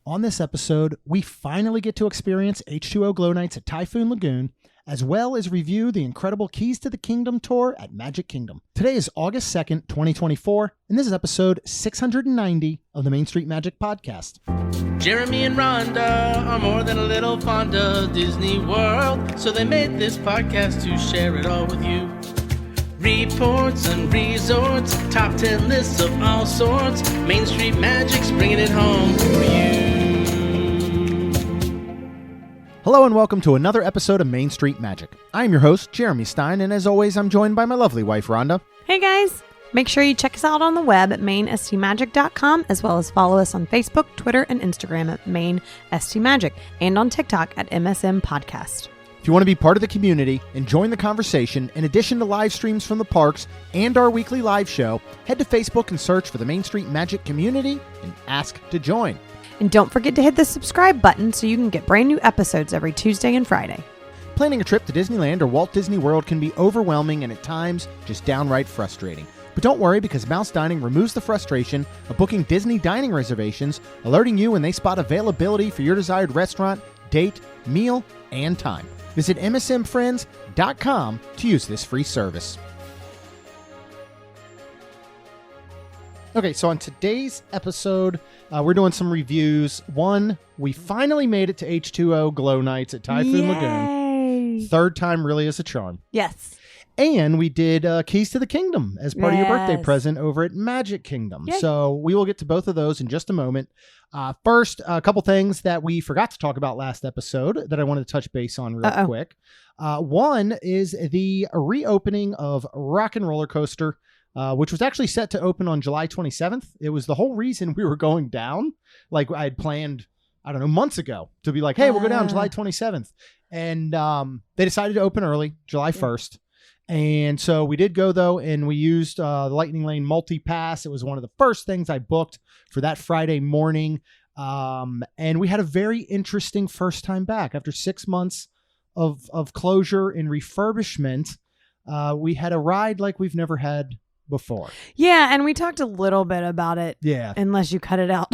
On this episode, we finally get to experience H2O Glow Nights at Typhoon Lagoon, as well as review the incredible Keys to the Kingdom tour at Magic Kingdom. Today is August 2nd, 2024, and this is episode 690 of the Main Street Magic Podcast. Jeremy and Rhonda are more than a little fond of Disney World, so they made this podcast to share it all with you. Reports and resorts, top 10 lists of all sorts, Main Street Magic's bringing it home for you. Hello and welcome to another episode of Main Street Magic. I am your host, Jeremy Stein, and as always, I'm joined by my lovely wife, Rhonda. Hey guys! Make sure you check us out on the web at mainstmagic.com, as well as follow us on Facebook, Twitter, and Instagram at mainstmagic, and on TikTok at MSM Podcast. If you want to be part of the community and join the conversation, in addition to live streams from the parks and our weekly live show, head to Facebook and search for the Main Street Magic community and ask to join. And don't forget to hit the subscribe button so you can get brand new episodes every Tuesday and Friday. Planning a trip to Disneyland or Walt Disney World can be overwhelming and at times just downright frustrating. But don't worry, because Mouse Dining removes the frustration of booking Disney dining reservations, alerting you when they spot availability for your desired restaurant, date, meal, and time. Visit msmfriends.com to use this free service. Okay, so on today's episode, we're doing some reviews. One, we finally made it to H2O Glow Nights at Typhoon Lagoon. Third time really is a charm. Yes. And we did Keys to the Kingdom as part of your birthday present over at Magic Kingdom. Yay. So we will get to both of those in just a moment. First, a couple things that we forgot to talk about last episode that I wanted to touch base on real quick. One is the reopening of Rock and Roller Coaster, which was actually set to open on July 27th. It was the whole reason we were going down. Like I had planned, I don't know, months ago to be like, hey, we'll go down July 27th. And they decided to open early, July 1st. And so we did go, though, and we used the Lightning Lane multi-pass. It was one of the first things I booked for that Friday morning. And we had a very interesting first time back. After 6 months of closure and refurbishment, we had a ride like we've never had before. Yeah, and we talked a little bit about it. Yeah. Unless you cut it out.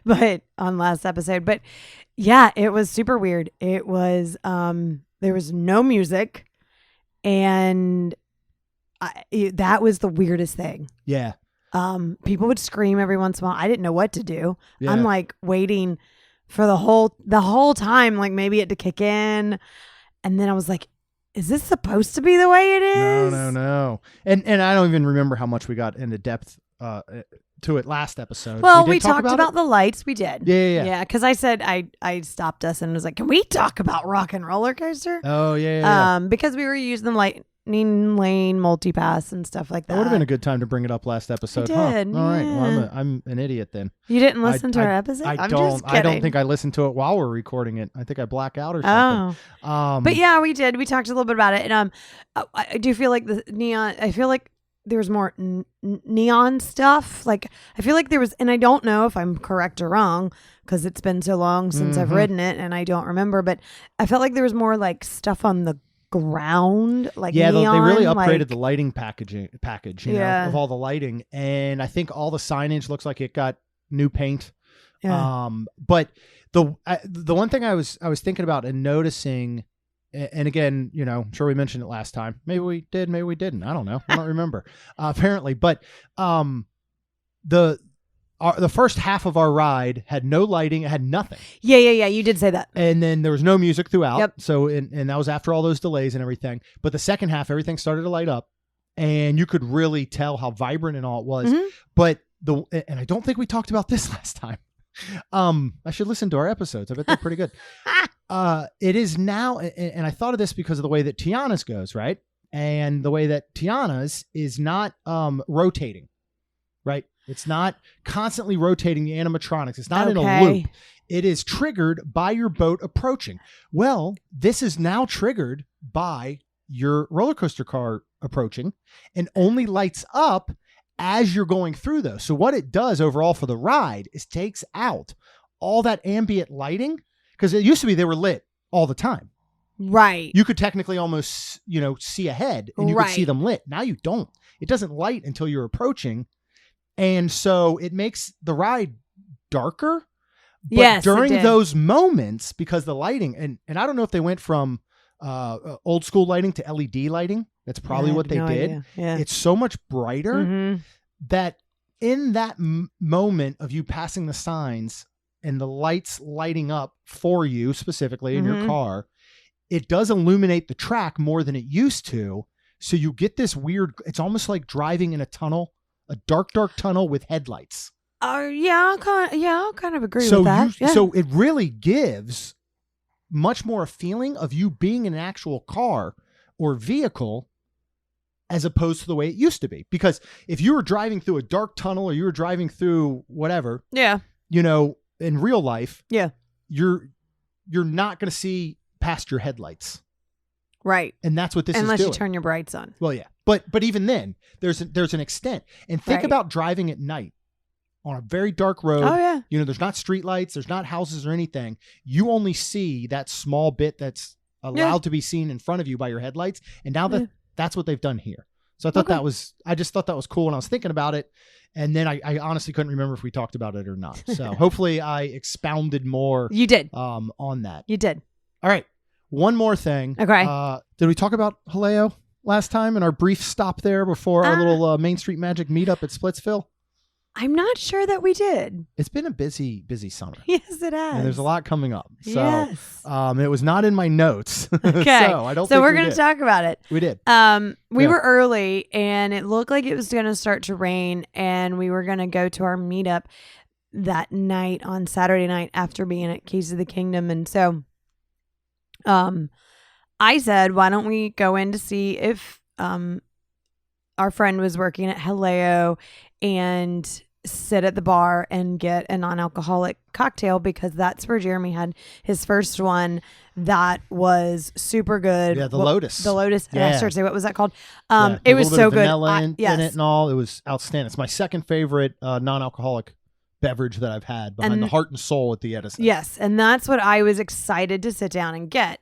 But on last episode. But yeah, it was super weird. It was, there was no music. And that was the weirdest thing. Yeah. People would scream every once in a while. I didn't know what to do. Yeah. I'm like waiting for the whole time, like maybe it to kick in. And then I was like, is this supposed to be the way it is? No. And I don't even remember how much we got into depth to it last episode. Well, we talked about the lights. We did. Yeah. Yeah, because I said I stopped us and was like, can we talk about Rock and Roller Coaster? Oh, yeah. Because we were using the Lightning Lane multi-pass and stuff like that. That would have been a good time to bring it up last episode. I did. Huh? All right. Yeah. Well, I'm an idiot then. You didn't listen to our episode? I Just don't kidding. think I listened to it while we're recording it. I think I black out or something. Oh. But yeah, we did. We talked a little bit about it. And I do feel like the neon, I feel like there's more neon stuff. Like, I feel like there was, and I don't know if I'm correct or wrong because it's been so long since I've ridden it and I don't remember, but I felt like there was more like stuff on the ground, like neon, they really upgraded like, the lighting package, you know, of all the lighting, and I think all the signage looks like it got new paint. Yeah. But the one thing I was thinking about and noticing, and again, you know, I'm sure we mentioned it last time. Maybe we did, maybe we didn't. I don't know. I don't remember. Apparently, but the first half of our ride had no lighting. It had nothing. Yeah. You did say that. And then there was no music throughout. Yep. So, and that was after all those delays and everything. But the second half, everything started to light up and you could really tell how vibrant and all it was. Mm-hmm. But and I don't think we talked about this last time. I should listen to our episodes. I bet they're pretty good. It is now, and I thought of this because of the way that Tiana's goes, right? And the way that Tiana's is not rotating, right? It's not constantly rotating the animatronics. It's not in a loop. It is triggered by your boat approaching. Well, this is now triggered by your roller coaster car approaching and only lights up as you're going through those. So what it does overall for the ride is takes out all that ambient lighting, because it used to be they were lit all the time. Right. You could technically almost, you know, see ahead and you could see them lit. Now you don't. It doesn't light until you're approaching. And so it makes the ride darker, But yes, during those moments, because the lighting, and I don't know if they went from old school lighting to LED lighting. That's probably what they did. Idea. Yeah. It's so much brighter that in that moment of you passing the signs and the lights lighting up for you specifically in your car, it does illuminate the track more than it used to. So you get this weird, it's almost like driving in a tunnel, a dark tunnel with headlights. I'll kind of agree with that. So it really gives much more a feeling of you being in an actual car or vehicle as opposed to the way it used to be. Because if you were driving through a dark tunnel or you were driving through whatever, in real life, you're not going to see past your headlights. Right. And that's what this is doing. Unless you turn your brights on. Well, yeah. But even then, there's an extent. And think about driving at night on a very dark road. Oh, yeah. There's not street lights, there's not houses or anything. You only see that small bit that's allowed to be seen in front of you by your headlights. And now that's what they've done here. So I thought I just thought that was cool when I was thinking about it. And then I honestly couldn't remember if we talked about it or not. So hopefully I expounded more. You did. On that. You did. All right. One more thing. Okay. Did we talk about Haleo last time in our brief stop there before our little Main Street Magic meetup at Splitsville? I'm not sure that we did. It's been a busy summer. Yes, it has. And there's a lot coming up. So yes. It was not in my notes. Okay. So we're going to talk about it. We did. We were early and it looked like it was going to start to rain and we were going to go to our meetup that night on Saturday night after being at Keys of the Kingdom. And so I said, why don't we go in to see if our friend was working at Haleo and sit at the bar and get a non-alcoholic cocktail, because that's where Jeremy had his first one that was super good. Yeah, the Lotus. The Lotus. Yeah. I started to say, what was that called? Yeah, it was so good. Vanilla in it and all. It was outstanding. It's my second favorite non-alcoholic beverage that I've had, behind the Heart and Soul at the Edison. Yes, and that's what I was excited to sit down and get.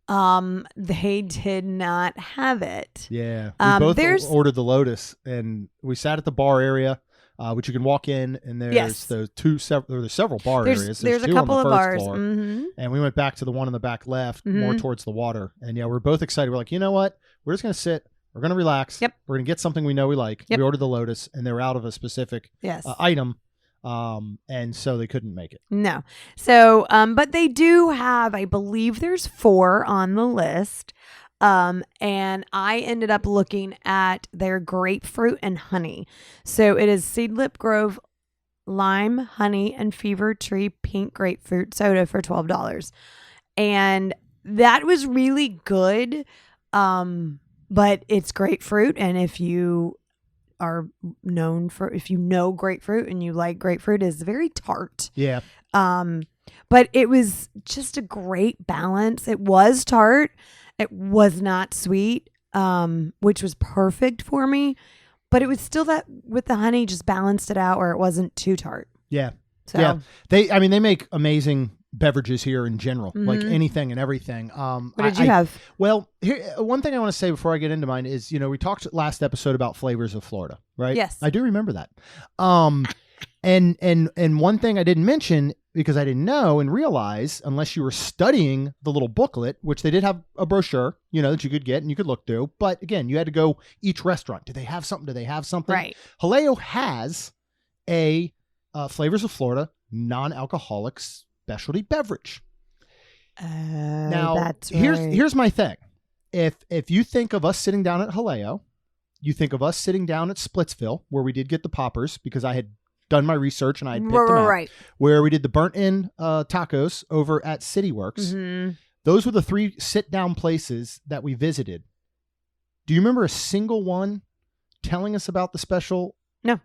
They did not have it. Yeah, we both ordered the Lotus, and we sat at the bar area, which you can walk in, and there's there's several bar areas. There's two a couple on the of first bars, floor, and we went back to the one on the back left, more towards the water. And yeah, we're both excited. We're like, you know what? We're just gonna sit. We're gonna relax. Yep. We're gonna get something we know we like. Yep. We ordered the Lotus, and they were out of a specific item. And so they couldn't make it. No. So, but they do have, I believe there's 4 on the list. And I ended up looking at their grapefruit and honey. So it is Seedlip Grove Lime, Honey, and Fever Tree Pink Grapefruit Soda for $12. And that was really good. But it's grapefruit. And if you are known for, if you know grapefruit and you like grapefruit, is very tart. Yeah. But it was just a great balance. It was tart. It was not sweet, which was perfect for me. But it was still that with the honey just balanced it out where it wasn't too tart. Yeah. So. Yeah. They make amazing beverages here in general, like anything and everything. What did you have? Well, here, one thing I want to say before I get into mine is, we talked last episode about flavors of Florida, right? Yes. I do remember that. And one thing I didn't mention, because I didn't know and realize, unless you were studying the little booklet, which they did have a brochure, that you could get and you could look through. But again, you had to go each restaurant. Do they have something? Do they have something? Right. Haleo has a Flavors of Florida non-alcoholic specialty beverage. Now, that's right. Here's my thing. If you think of us sitting down at Haleo, you think of us sitting down at Splitsville, where we did get the poppers, because I had done my research and I had picked them out. Right. Where we did the burnt-in tacos over at Cityworks. Mm-hmm. Those were the 3 sit-down places that we visited. Do you remember a single one telling us about the special? No.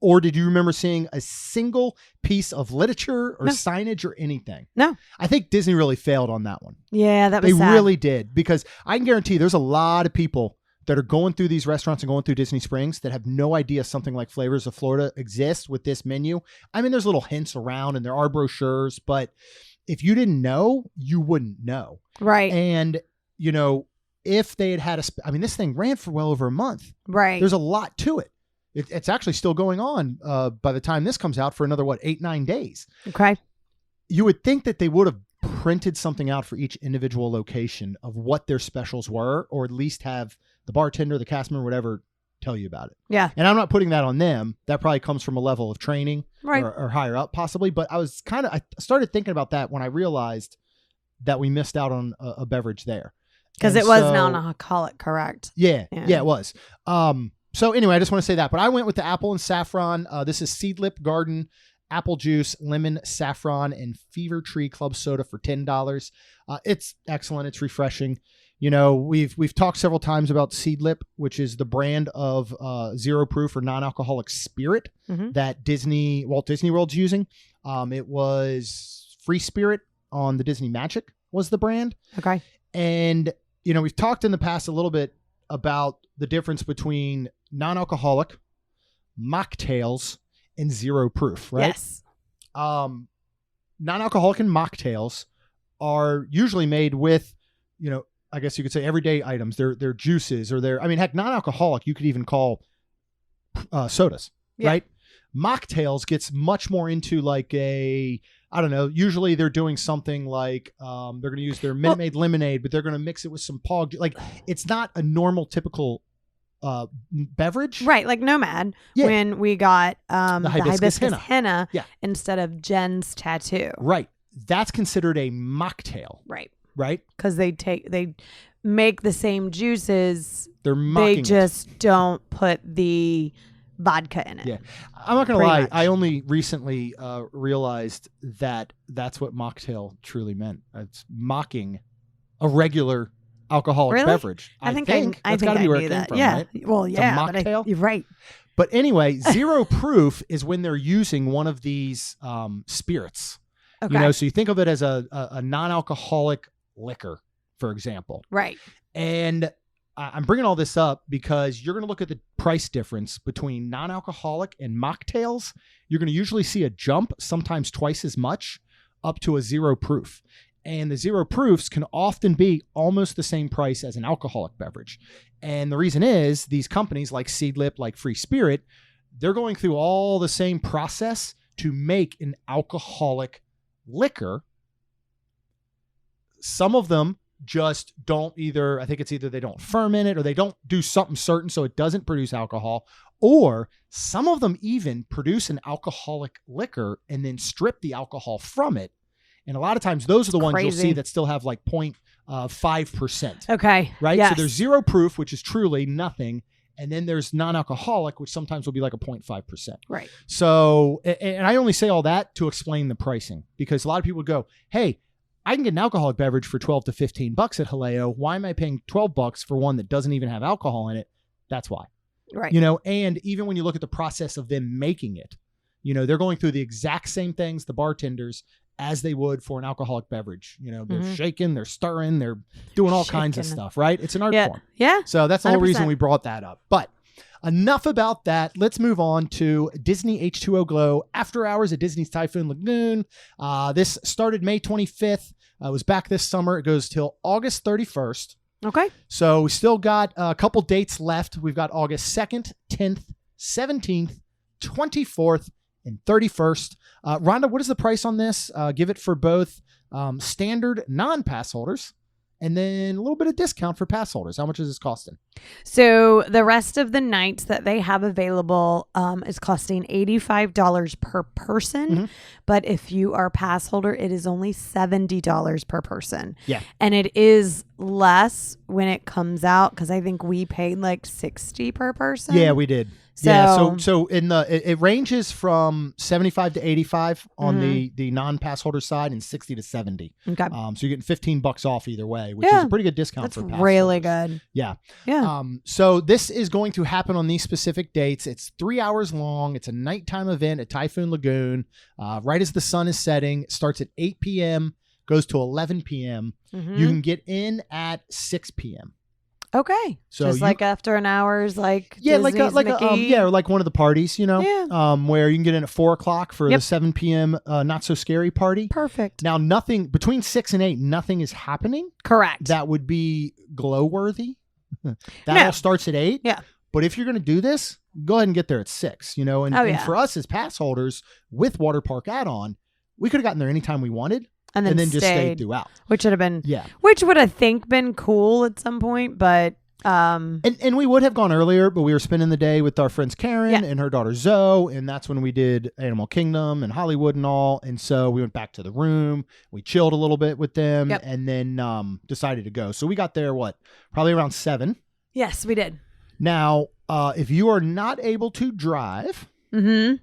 Or did you remember seeing a single piece of literature or signage or anything? No. I think Disney really failed on that one. Yeah, that was sad. They really did, because I can guarantee there's a lot of people that are going through these restaurants and going through Disney Springs that have no idea something like Flavors of Florida exists with this menu. I mean, there's little hints around and there are brochures, but if you didn't know, you wouldn't know. Right. And, if they had this thing ran for well over a month. Right. There's a lot to it. It's actually still going on by the time this comes out for another, 8-9 days. Okay. You would think that they would have printed something out for each individual location of what their specials were, or at least have the bartender, the cast member, whatever, tell you about it. Yeah. And I'm not putting that on them. That probably comes from a level of training Right. or higher up possibly. But I started thinking about that when I realized that we missed out on a beverage there. Because it was non-alcoholic, correct? Yeah, it was. So anyway, I just want to say that. But I went with the apple and saffron. This is Seedlip Garden apple juice, lemon, saffron, and Fever Tree Club soda for $10. It's excellent. It's refreshing. You know, we've talked several times about Seedlip, which is the brand of zero proof or non-alcoholic spirit that Walt Disney World's using. It was Free Spirit on the Disney Magic was the brand. Okay. And, you know, we've talked in the past a little bit about the difference between non-alcoholic, mocktails, and zero proof, right? Yes. Non-alcoholic and mocktails are usually made with, you know, I guess you could say everyday items. They're juices or heck, non-alcoholic, you could even call sodas, right? Mocktails gets much more into like I don't know, usually they're doing something like they're going to use their Minute Maid lemonade, but they're going to mix it with some pog. Like, it's not a normal, typical beverage. Right, like Nomad, when we got the hibiscus henna instead of Jen's tattoo. Right. That's considered a mocktail. Right. Right? Because they make the same juices. They just don't put the vodka in it. Yeah. I'm not going to lie. I only recently realized that that's what mocktail truly meant. It's mocking a regular alcoholic beverage. I think that's got to be where it came from, right? Well, it's a mocktail. You're right. But anyway, zero proof is when they're using one of these spirits. Okay. You know, so you think of it as a non-alcoholic liquor, for example. Right. And I'm bringing all this up because you're going to look at the price difference between non-alcoholic and mocktails. You're going to usually see a jump, sometimes twice as much, up to a zero proof. And the zero proofs can often be almost the same price as an alcoholic beverage. And the reason is these companies like Seedlip, like Free Spirit, they're going through all the same process to make an alcoholic liquor. Some of them just don't I think it's either they don't ferment it or they don't do something certain so it doesn't produce alcohol, or some of them even produce an alcoholic liquor and then strip the alcohol from it. And a lot of times those are the ones you'll see that still have like 0.5%. Okay. Right? Yes. So there's zero proof, which is truly nothing. And then there's non-alcoholic, which sometimes will be like a 0.5%. Right. So, and I only say all that to explain the pricing, because a lot of people go, hey, I can get an alcoholic beverage for $12 to $15 at Haleo. Why am I paying $12 for one that doesn't even have alcohol in it? That's why. Right. You know, and even when you look at the process of them making it, you know, they're going through the exact same things, the bartenders, as they would for an alcoholic beverage. You know, they're shaking, they're stirring, they're doing all kinds of stuff, right? It's an art form. Yeah. So that's the 100%. whole reason we brought that up. But enough about that. Let's move on to Disney H2O Glow After Hours at Disney's Typhoon Lagoon. This started May 25th. It was back this summer. It goes till August 31st. Okay. So we still got a couple dates left. We've got August 2nd, 10th, 17th, 24th, and 31st. Rhonda, what is the price on this? Give it for both standard non-pass holders and then a little bit of discount for pass holders. How much is this costing? So the rest of the nights that they have available is costing $85 per person. But if you are a pass holder, it is only $70 per person. Yeah. And it is less when it comes out, because I think we paid like $60 per person. Yeah, we did. So in it ranges from 75 to 85 on the non-pass holder side, and 60 to 70. Okay. So you're getting $15 off either way, which is a pretty good discount for pass holders. Really good. Yeah. Yeah. So this is going to happen on these specific dates. It's 3 hours long. It's a nighttime event at Typhoon Lagoon. Right as the sun is setting. It starts at 8 p.m., goes to 11 p.m. You can get in at 6 p.m. Okay. So just like after an hour's like like Mickey. like one of the parties, you know, where you can get in at 4 o'clock for the 7 p.m. Not so scary party. Perfect. Now, nothing between 6 and 8, nothing is happening. Correct. That would be glow worthy. That all starts at 8. Yeah. But if you're going to do this, go ahead and get there at 6, you know, and, Oh, and yeah. for us as pass holders with water park add-on, we could have gotten there anytime we wanted And then just stayed throughout. Which would have been, Yeah. which would I think been cool at some point, but And we would have gone earlier, but we were spending the day with our friends Karen and her daughter Zoe, and that's when we did Animal Kingdom and Hollywood and all. And so we went back to the room, we chilled a little bit with them, and then decided to go. So we got there, probably around 7. yes, we did. Now, if you are not able to drive, and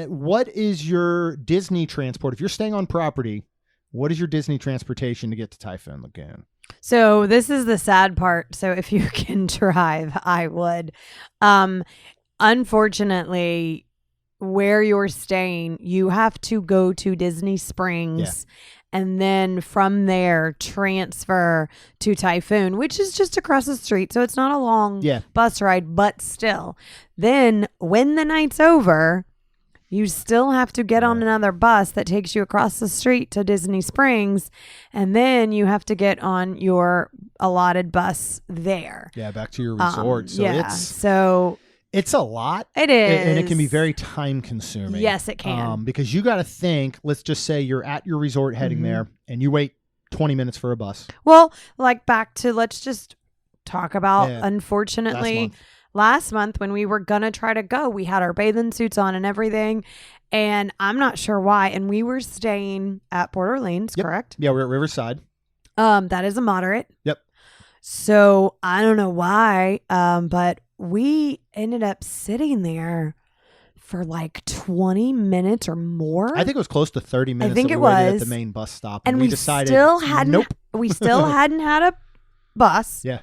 what is your Disney transport? If you're staying on property, what is your Disney transportation to get to Typhoon Lagoon? So this is the sad part. So if you can drive, I would. Unfortunately, where you're staying, you have to go to Disney Springs and then from there transfer to Typhoon, which is just across the street. So it's not a long bus ride, but still. Then when the night's over, you still have to get on another bus that takes you across the street to Disney Springs, and then you have to get on your allotted bus there. Yeah, back to your resort. So it's a lot. It is. And it can be very time consuming. Yes, it can. Because you got to think, let's just say you're at your resort heading there, and you wait 20 minutes for a bus. Well, like back to, let's just talk about, unfortunately, last month when we were going to try to go, we had our bathing suits on and everything. And I'm not sure why. And we were staying at Port Orleans, correct? Yeah, we're at Riverside. That is a moderate. Yep. So I don't know why, but we ended up sitting there for like 20 minutes or more. I think it was close to 30 minutes. I think that it we waited was at the main bus stop, and we decided still hadn't. Nope. We still hadn't had a bus. Yeah.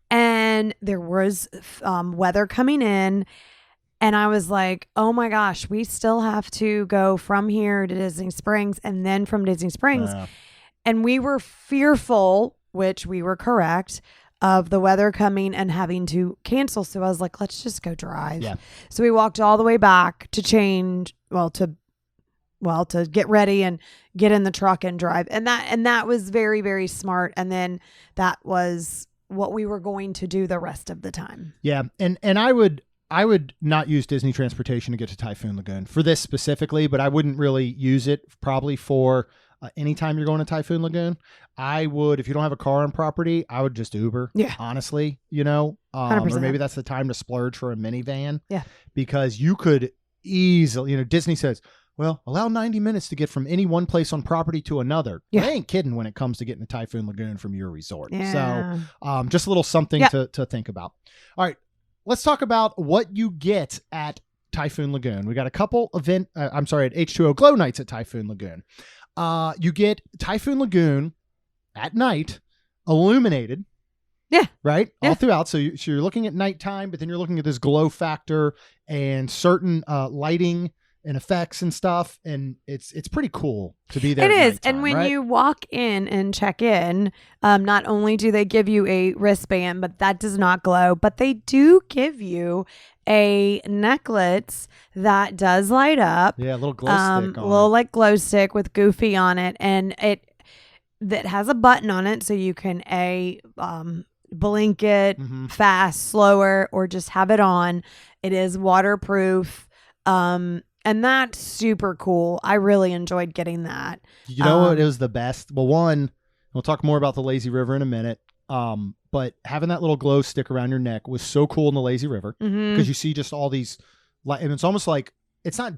And there was weather coming in. And I was like, oh my gosh, we still have to go from here to Disney Springs and then from Disney Springs. And we were fearful, which we were correct, of the weather coming and having to cancel. So I was like, let's just go drive. Yeah. So we walked all the way back to change, to get ready and get in the truck and drive. And that was very, very smart. And then that was what we were going to do the rest of the time. Yeah. And I would not use Disney transportation to get to Typhoon Lagoon for this specifically, but I wouldn't really use it probably for anytime you're going to Typhoon Lagoon. I would, if you don't have a car on property, I would just Uber. Yeah. Honestly, you know, or maybe that's the time to splurge for a minivan. Yeah. Because you could easily, you know, Disney says, well, allow 90 minutes to get from any one place on property to another. Yeah. They ain't kidding when it comes to getting to Typhoon Lagoon from your resort. Yeah. So just a little something to think about. All right. Let's talk about what you get at Typhoon Lagoon. We got a couple at H2O Glow Nights at Typhoon Lagoon. You get Typhoon Lagoon at night, illuminated. Yeah. Right? Yeah. All throughout. So you're looking at nighttime, but then you're looking at this glow factor and certain lighting and effects and stuff, and it's pretty cool to be there. It is. Nighttime, and when right? you walk in and check in, not only do they give you a wristband, but that does not glow, but they do give you a necklace that does light up. Yeah, a little glow stick on little it. like glow stick with Goofy on it, and that has a button on it, so you can blink it fast, slower, or just have it on. It is waterproof. And that's super cool. I really enjoyed getting that. You know what? It was the best. Well, one, we'll talk more about the Lazy River in a minute. But having that little glow stick around your neck was so cool in the Lazy River because you see just all these, and it's almost like it's not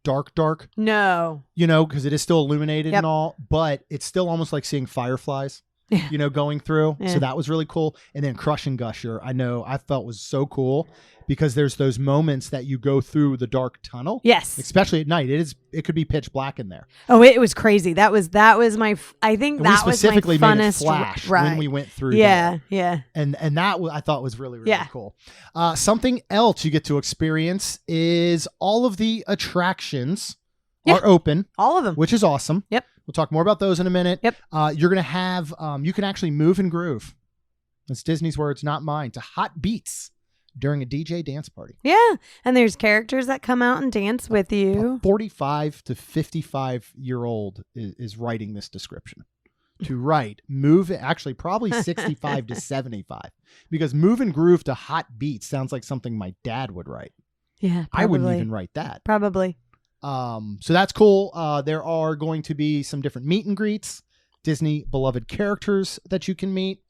dark. No, you know, because it is still illuminated and all, but it's still almost like seeing fireflies. You know, going through. Yeah. So that was really cool. And then Crush and Gusher, I felt was so cool because there's those moments that you go through the dark tunnel. Yes. Especially at night. It could be pitch black in there. Oh, it was crazy. That was my, I think that was my specifically funnest made it flash when we went through there. Yeah. Yeah. And that I thought was really, really cool. Something else you get to experience is all of the attractions are open. All of them. Which is awesome. Yep. We'll talk more about those in a minute. Yep. You're going to have, you can actually move and groove. That's Disney's words, not mine, to hot beats during a DJ dance party. Yeah. And there's characters that come out and dance with you. A 45 to 55-year-old is writing this description. to write actually probably 65 to 75, because Move and Groove to Hot Beats sounds like something my dad would write. Yeah, probably. I wouldn't even write that. Probably. So that's cool. There are going to be some different meet and greets, Disney beloved characters that you can meet.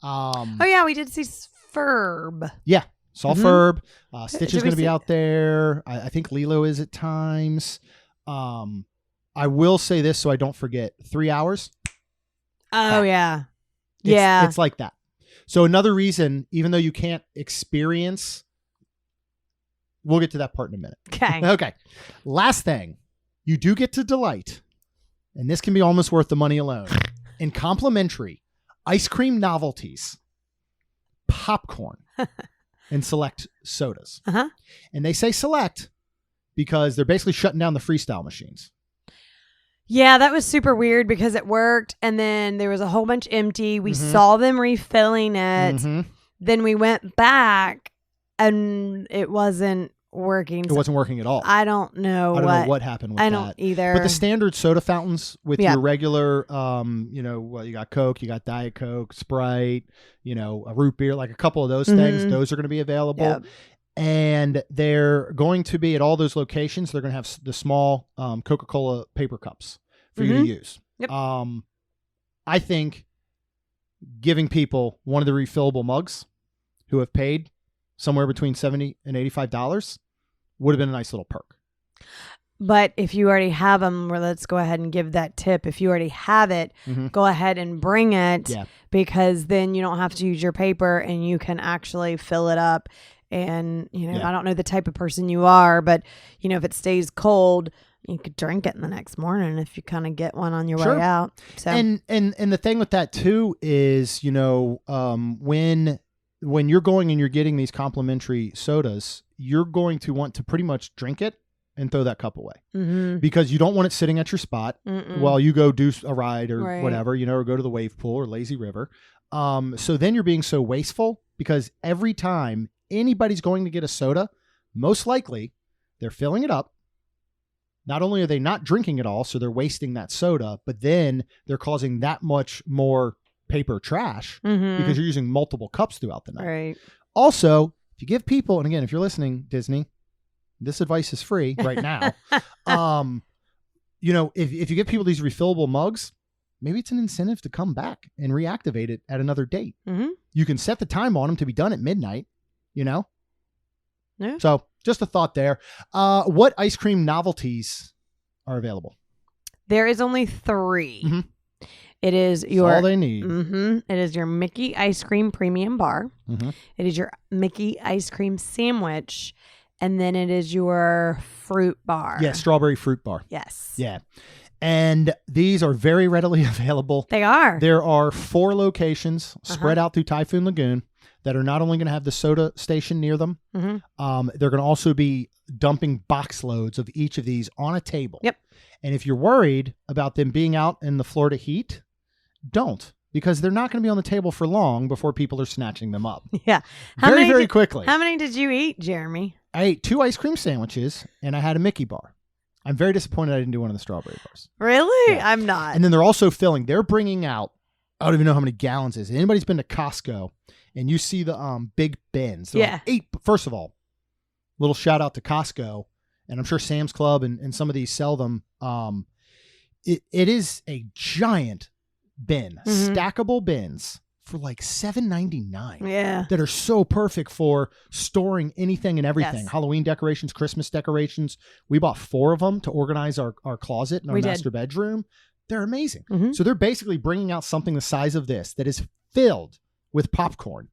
Oh yeah, we did see Ferb. Yeah, saw Ferb. Stitch is going to be see- out there. I think Lilo is at times. I will say this so I don't forget. 3 hours. Oh yeah. Yeah. It's like that. So another reason, even though you can't experience, we'll get to that part in a minute. Okay. Okay. Last thing, you do get to delight, and this can be almost worth the money alone, in complimentary ice cream novelties, popcorn, and select sodas. Uh-huh. And they say select because they're basically shutting down the freestyle machines. Yeah, that was super weird because it worked, and then there was a whole bunch empty. We saw them refilling it. Then we went back, and it wasn't working. It wasn't working at all. I don't know what happened with that. I don't either. But the standard soda fountains with your regular, you got Coke, you got Diet Coke, Sprite, a root beer, like a couple of those things. Those are going to be available. Yep. And they're going to be at all those locations. They're going to have the small Coca-Cola paper cups for you to use. Yep. I think giving people one of the refillable mugs who have paid somewhere between $70 and $85 would have been a nice little perk. But if you already have them, well, let's go ahead and give that tip. If you already have it, go ahead and bring it, because then you don't have to use your paper and you can actually fill it up. And, I don't know the type of person you are, but, if it stays cold, you could drink it in the next morning if you kind of get one on your way out. So And the thing with that, too, is, when you're going and you're getting these complimentary sodas, you're going to want to pretty much drink it and throw that cup away, because you don't want it sitting at your spot while you go do a ride or whatever, or go to the wave pool or lazy river. So then you're being so wasteful, because every time anybody's going to get a soda, most likely they're filling it up. Not only are they not drinking it all, so they're wasting that soda, but then they're causing that much more paper trash because you're using multiple cups throughout the night. Right. Also, if you give people, and again, if you're listening, Disney, this advice is free right now. If you give people these refillable mugs, maybe it's an incentive to come back and reactivate it at another date. You can set the time on them to be done at midnight, Yeah. So just a thought there. What ice cream novelties are available? There is only 3. It is That's all they need. It is your Mickey ice cream premium bar. It is your Mickey ice cream sandwich. And then it is your fruit bar. Yeah, strawberry fruit bar. Yes. Yeah. And these are very readily available. They are. There are 4 locations spread out through Typhoon Lagoon that are not only going to have the soda station near them, they're going to also be dumping box loads of each of these on a table. Yep. And if you're worried about them being out in the Florida heat, don't, because they're not going to be on the table for long before people are snatching them up. Yeah. Very quickly. How many did you eat, Jeremy? I ate 2 ice cream sandwiches and I had a Mickey bar. I'm very disappointed I didn't do one of the strawberry bars. Really? Yeah. I'm not. And then they're also filling. They're bringing out, I don't even know how many gallons it is. Anybody's been to Costco and you see the big bins. They're like 8. First of all, little shout out to Costco, and I'm sure Sam's Club and some of these sell them. It is a giant bin, stackable bins for like $7.99. Yeah. That are so perfect for storing anything and everything. Yes. Halloween decorations, Christmas decorations. We bought 4 of them to organize our closet and our master bedroom. They're amazing. So they're basically bringing out something the size of this that is filled with popcorn.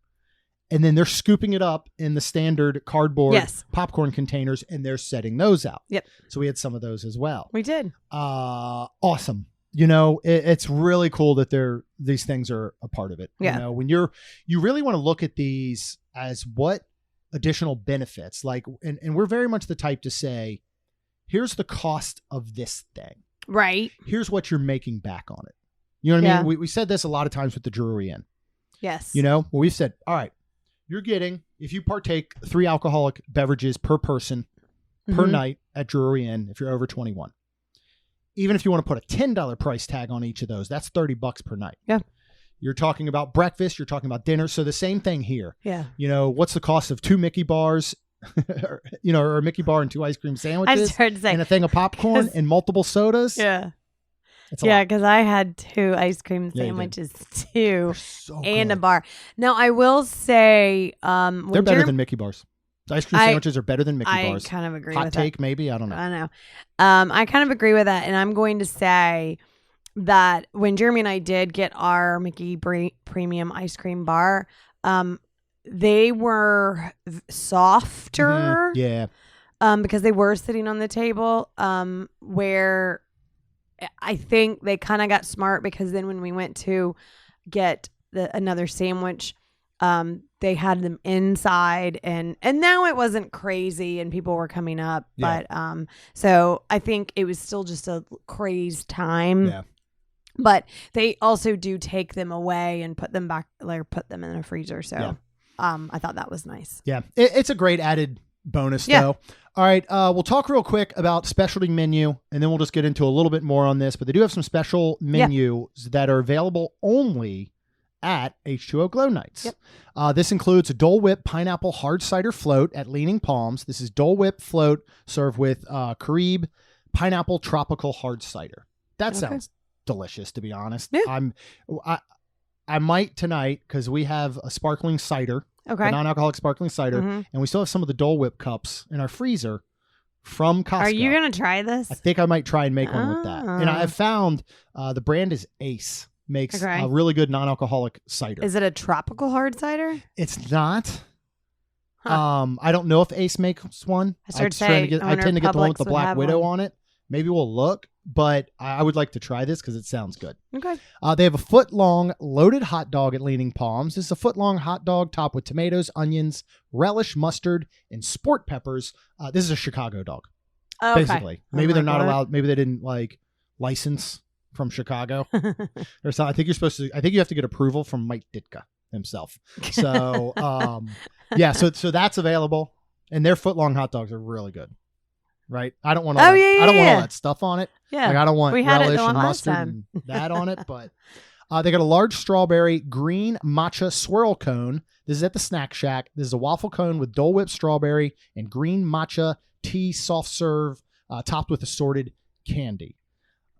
And then they're scooping it up in the standard cardboard popcorn containers, and they're setting those out. Yep. So we had some of those as well. We did. Awesome. It's really cool that these things are a part of it. Yeah. When you really want to look at these as what additional benefits, like, and we're very much the type to say, here's the cost of this thing. Right. Here's what you're making back on it. You know what I mean? We said this a lot of times with the Drury Inn. Yes. We've said, all right, you're getting, if you partake 3 alcoholic beverages per person per night at Drury Inn, if you're over 21, even if you want to put a $10 price tag on each of those, that's $30 per night. Yeah. You're talking about breakfast. You're talking about dinner. So the same thing here. Yeah. What's the cost of 2 Mickey bars, or a Mickey bar and 2 ice cream sandwiches, I started to say, and a thing of popcorn and multiple sodas? Yeah. Yeah, because I had 2 ice cream sandwiches too, and a bar. Now I will say, they're better than Mickey bars. Ice cream sandwiches are better than Mickey bars. I kind of agree Hot with take, that. maybe? I don't know. I know. I kind of agree with that, and I'm going to say that when Jeremy and I did get our Mickey Premium ice cream bar, they were softer. Mm-hmm. Yeah. Because they were sitting on the table, where I think they kind of got smart, because then when we went to get another sandwich, they had them inside, and now it wasn't crazy and people were coming up, but so I think it was still just a crazed time. Yeah. But they also do take them away and put them back, like put them in a freezer. So I thought that was nice. Yeah. It's a great added bonus though. All right. We'll talk real quick about specialty menu, and then we'll just get into a little bit more on this, but they do have some special menus that are available only at H2O Glow Nights. This includes a Dole Whip pineapple hard cider float at Leaning Palms. This is Dole Whip float served with Caribe pineapple tropical hard cider. That sounds delicious, to be honest. I might tonight, because we have a sparkling cider. Okay. Non-alcoholic sparkling cider, and we still have some of the Dole Whip cups in our freezer from Costco. Are you going to try this? I think I might try and make one with that. And I have found the brand is Ace. Makes a really good non-alcoholic cider. Is it a tropical hard cider? It's not. I don't know if Ace makes one. I tend to get the one with the Black Widow on it. Maybe we'll look, but I would like to try this because it sounds good. Okay. They have a foot-long loaded hot dog at Leaning Palms. This is a foot-long hot dog topped with tomatoes, onions, relish, mustard, and sport peppers. This is a Chicago dog, basically. Maybe they're not allowed. Maybe they didn't license from Chicago or something. I think you have to get approval from Mike Ditka himself. So, so that's available, and their foot-long hot dogs are really good. Right, I don't want all that stuff on it. Yeah, I don't want relish and mustard and that on it. But they got a large strawberry green matcha swirl cone. This is at the Snack Shack. This is a waffle cone with Dole Whip strawberry and green matcha tea soft serve, topped with assorted candy.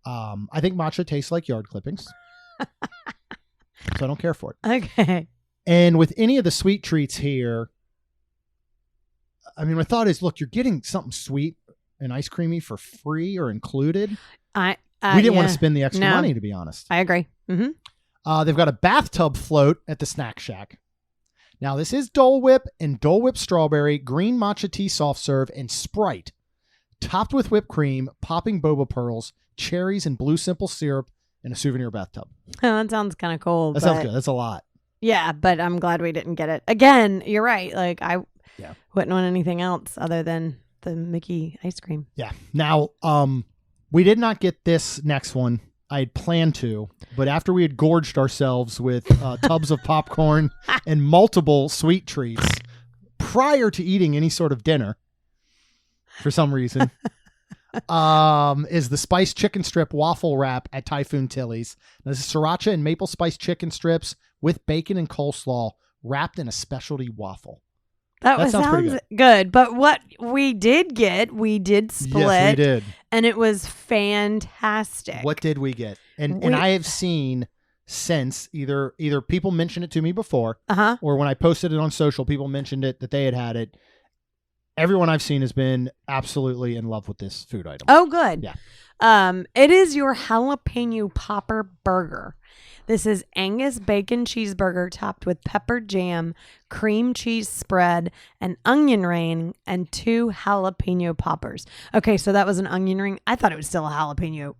I think matcha tastes like yard clippings, so I don't care for it. Okay. And with any of the sweet treats here, I mean, my thought is, look, you're getting something sweet and ice creamy for free or included. We didn't want to spend the extra money, to be honest. I agree. Mm-hmm. They've got a bathtub float at the Snack Shack. Now, this is Dole Whip and Dole Whip strawberry, green matcha tea soft serve, and Sprite, topped with whipped cream, popping boba pearls, cherries, and blue simple syrup, and a souvenir bathtub. Oh, that sounds kind of cool. That sounds good. That's a lot. Yeah, but I'm glad we didn't get it. Again, you're right. Like, I wouldn't want anything else other than the Mickey ice cream. Yeah. Now, we did not get this next one. I had planned to, but after we had gorged ourselves with tubs of popcorn and multiple sweet treats prior to eating any sort of dinner, for some reason, is the spiced chicken strip waffle wrap at Typhoon Tilly's. This is sriracha and maple spice chicken strips with bacon and coleslaw wrapped in a specialty waffle. That sounds good. But what we did get, we did split. Yes, we did. And it was fantastic. What did we get? And I have seen since either people mentioned it to me before, or when I posted it on social, people mentioned it that they had it. Everyone I've seen has been absolutely in love with this food item. Oh, good. Yeah. It is your jalapeno popper burger. This is Angus bacon cheeseburger topped with pepper jam, cream cheese spread, an onion ring, and 2 jalapeno poppers. Okay, so that was an onion ring. I thought it was still a jalapeno.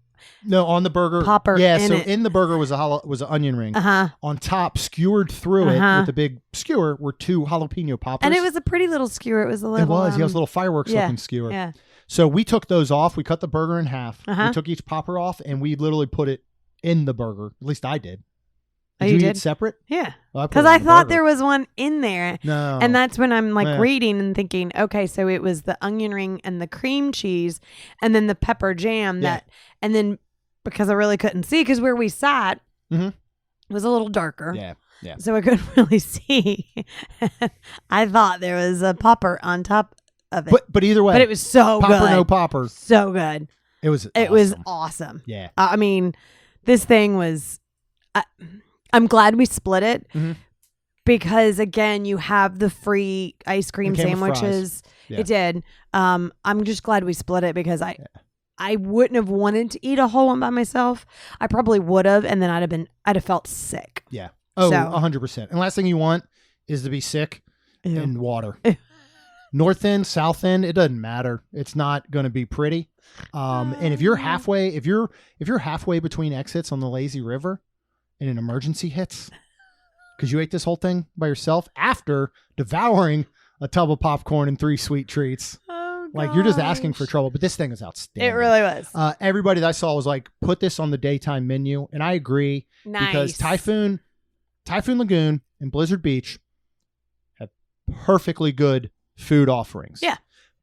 No, on the burger. Popper. Yeah, in the burger was an onion ring. On top, skewered through it with a big skewer, were 2 jalapeno poppers. And it was a pretty little skewer. It was a little. It was a little fireworks looking skewer. Yeah. So we took those off. We cut the burger in half. We took each popper off, and we literally put it in the burger. At least I did. Did you eat separate? Yeah. Well, because I thought there was one in there. No. And that's when I'm like reading and thinking, okay, so it was the onion ring and the cream cheese and then the pepper jam and then because I really couldn't see because where we sat was a little darker. Yeah. Yeah. So I couldn't really see. I thought there was a popper on top of it. But either way. But it was so popper, good. Popper, no popper. So good. It was awesome. Yeah. I mean, this thing was... I'm glad we split it because again, you have the free ice cream sandwiches. Yeah. It did. I'm just glad we split it because I wouldn't have wanted to eat a whole one by myself. I probably would have, and then I'd have felt sick. Yeah. Oh, 100%. And last thing you want is to be sick in water. North end, south end, it doesn't matter. It's not going to be pretty. And if you're halfway, if you're halfway between exits on the lazy river, and an emergency hits because you ate this whole thing by yourself after devouring a tub of popcorn and 3 sweet treats. Oh, like you're just asking for trouble, but this thing is outstanding. It really was. Everybody that I saw was like, put this on the daytime menu. And I agree because Typhoon Lagoon and Blizzard Beach have perfectly good food offerings. Yeah.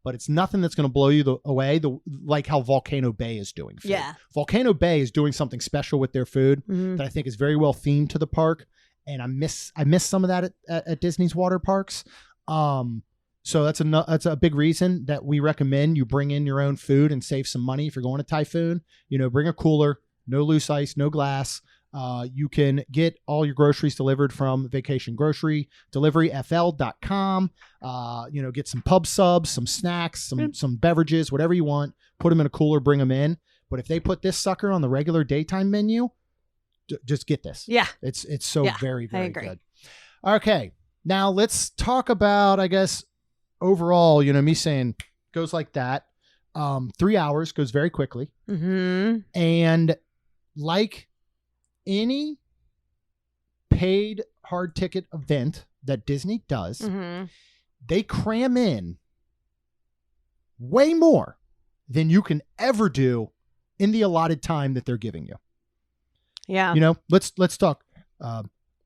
But it's nothing that's going to blow you away, like how Volcano Bay is doing food. Yeah. Volcano Bay is doing something special with their food that I think is very well themed to the park. And I miss some of that at Disney's water parks. So that's a big reason that we recommend you bring in your own food and save some money if you're going to Typhoon. Bring a cooler, no loose ice, no glass. You can get all your groceries delivered from Vacation Grocery Delivery FL.com. Get some pub subs, some snacks, some beverages, whatever you want. Put them in a cooler, bring them in. But if they put this sucker on the regular daytime menu, just get this. Yeah. It's so very, very good. Okay. Now let's talk about, I guess, overall, me saying goes like that. 3 hours goes very quickly. And like any paid hard ticket event that Disney does, they cram in way more than you can ever do in the allotted time that they're giving you. Yeah. Let's talk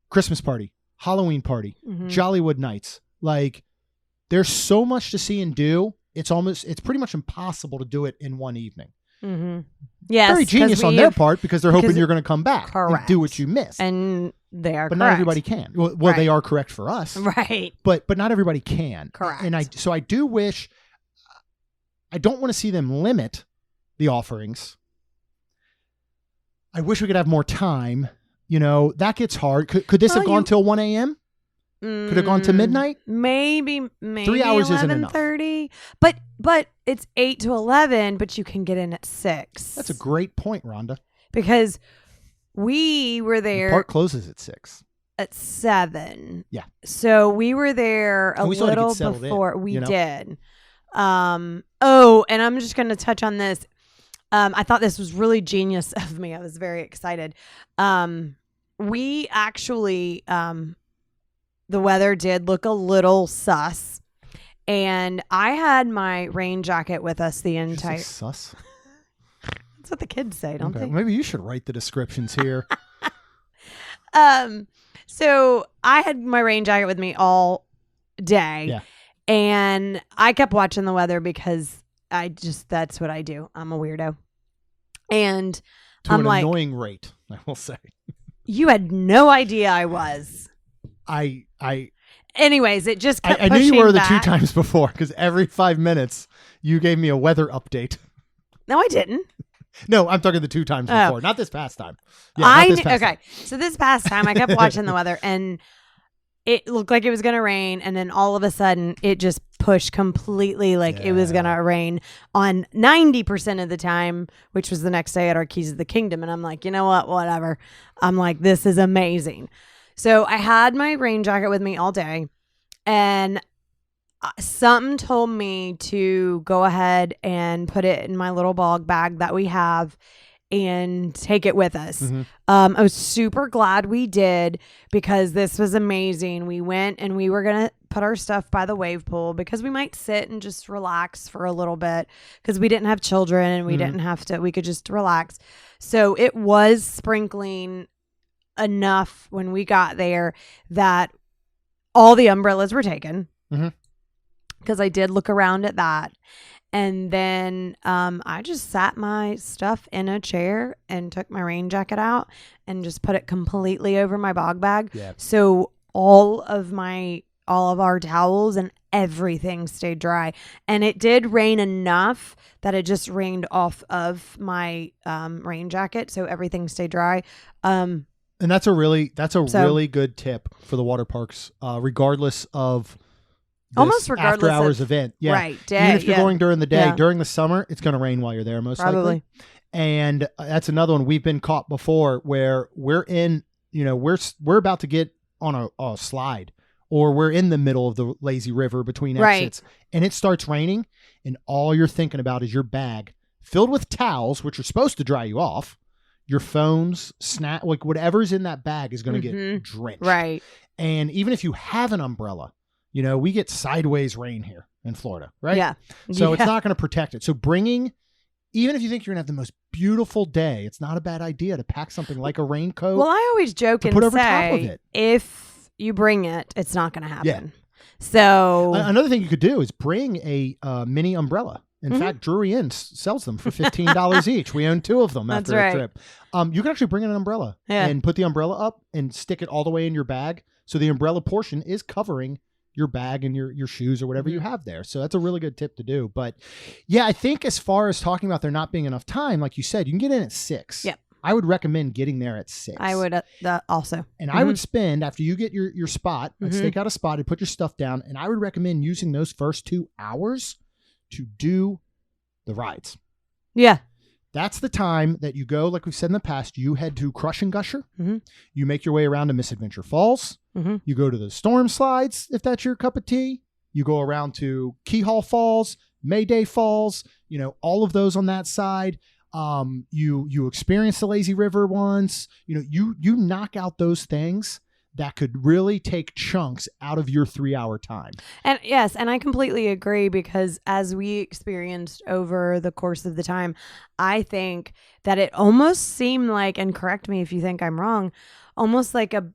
Christmas party, Halloween party, Jollywood nights. Like there's so much to see and do. It's pretty much impossible to do it in one evening. Yes, very genius on their part because they're hoping you're going to come back and do what you missed. And they are, but not everybody can. Well, they are correct for us, right? But not everybody can. Correct. And I do wish. I don't want to see them limit the offerings. I wish we could have more time. That gets hard. Could this have gone till 1 a.m.? Could have gone to midnight? Maybe 3 hours isn't enough. 11:30. But it's 8 to 11, but you can get in at 6. That's a great point, Rhonda. Because we were there. The park closes at 6. At 7. Yeah. So we were there a little before. We did. And I'm just going to touch on this. I thought this was really genius of me. I was very excited. We actually, the weather did look a little sus. And I had my rain jacket with us the entire... Sus? That's what the kids say, don't they? Maybe you should write the descriptions here. So I had my rain jacket with me all day. Yeah. And I kept watching the weather because that's what I do. I'm a weirdo. And to an annoying rate, I will say. You had no idea I was. Anyways, it just kept I knew you were the 2 times before because every 5 minutes you gave me a weather update. No, I didn't. No, I'm talking the 2 times before, not this past time. Yeah, time. So this past time I kept watching the weather and it looked like it was going to rain. And then all of a sudden it just pushed completely it was going to rain on 90% of the time, which was the next day at our Keys of the Kingdom. And I'm like, you know what, whatever. I'm like, this is amazing. So I had my rain jacket with me all day and something told me to go ahead and put it in my little bog bag that we have and take it with us. I was super glad we did because this was amazing. We went and we were going to put our stuff by the wave pool because we might sit and just relax for a little bit because we didn't have children and we didn't have to, we could just relax. So it was sprinkling enough when we got there that all the umbrellas were taken. Because I did look around at that. And then I just sat my stuff in a chair and took my rain jacket out and just put it completely over my bog bag. Yeah. So all of our towels and everything stayed dry. And it did rain enough that it just rained off of my rain jacket. So everything stayed dry. And that's a really good tip for the water parks, regardless of almost regardless after hours of event. Yeah. Right. Day, even if you're going during the day, Yeah. during the summer, it's going to rain while you're there most likely. And that's another one we've been caught before where we're in, we're about to get on a slide, or we're in the middle of the lazy river between exits, and it starts raining, and all you're thinking about is your bag filled with towels, which are supposed to dry you off. Your phones, like whatever's in that bag is going to get drenched. Right. And even if you have an umbrella, we get sideways rain here in Florida, right? Yeah. So it's not going to protect it. So even if you think you're going to have the most beautiful day, it's not a bad idea to pack something like a raincoat. Well, I always joke and put over say, top of it. If you bring it, it's not going to happen. Yeah. So another thing you could do is bring a mini umbrella. In fact, Drury Inn sells them for $15 each. We own 2 of them after a trip. You can actually bring in an umbrella and put the umbrella up and stick it all the way in your bag. So the umbrella portion is covering your bag and your shoes or whatever you have there. So that's a really good tip to do. But yeah, I think as far as talking about there not being enough time, like you said, you can get in at 6. Yep. I would recommend getting there at 6. I would also. And I would spend, after you get your spot, I'd stake out a spot and put your stuff down. And I would recommend using those first 2 hours to do the rides. Yeah. That's the time that you go, like we've said in the past, you head to Crush and Gusher. You make your way around to Misadventure Falls. You go to the storm slides, if that's your cup of tea. You go around to Keyhole Falls, Mayday Falls, all of those on that side. You experience the lazy river once. You knock out those things that could really take chunks out of your 3-hour time. And yes, and I completely agree, because as we experienced over the course of the time, I think that it almost seemed like, and correct me if you think I'm wrong, almost like a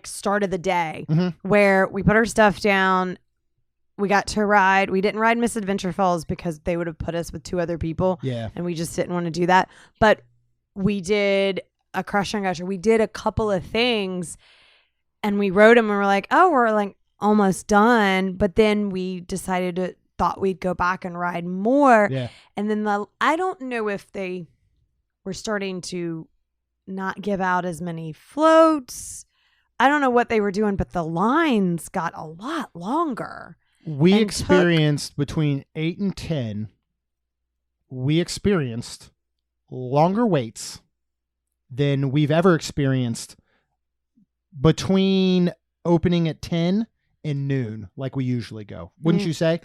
start of the day where we put our stuff down. We got to ride. We didn't ride Misadventure Falls because they would have put us with 2 other people. Yeah. And we just didn't want to do that. But we did a Crush and Gusher. We did a couple of things. And we rode them and we're like, oh, we're like almost done. But then we thought we'd go back and ride more. Yeah. And then I don't know if they were starting to not give out as many floats. I don't know what they were doing, but the lines got a lot longer. We experienced between 8 and 10. We experienced longer waits than we've ever experienced between opening at 10 and noon, like we usually go. Wouldn't you say?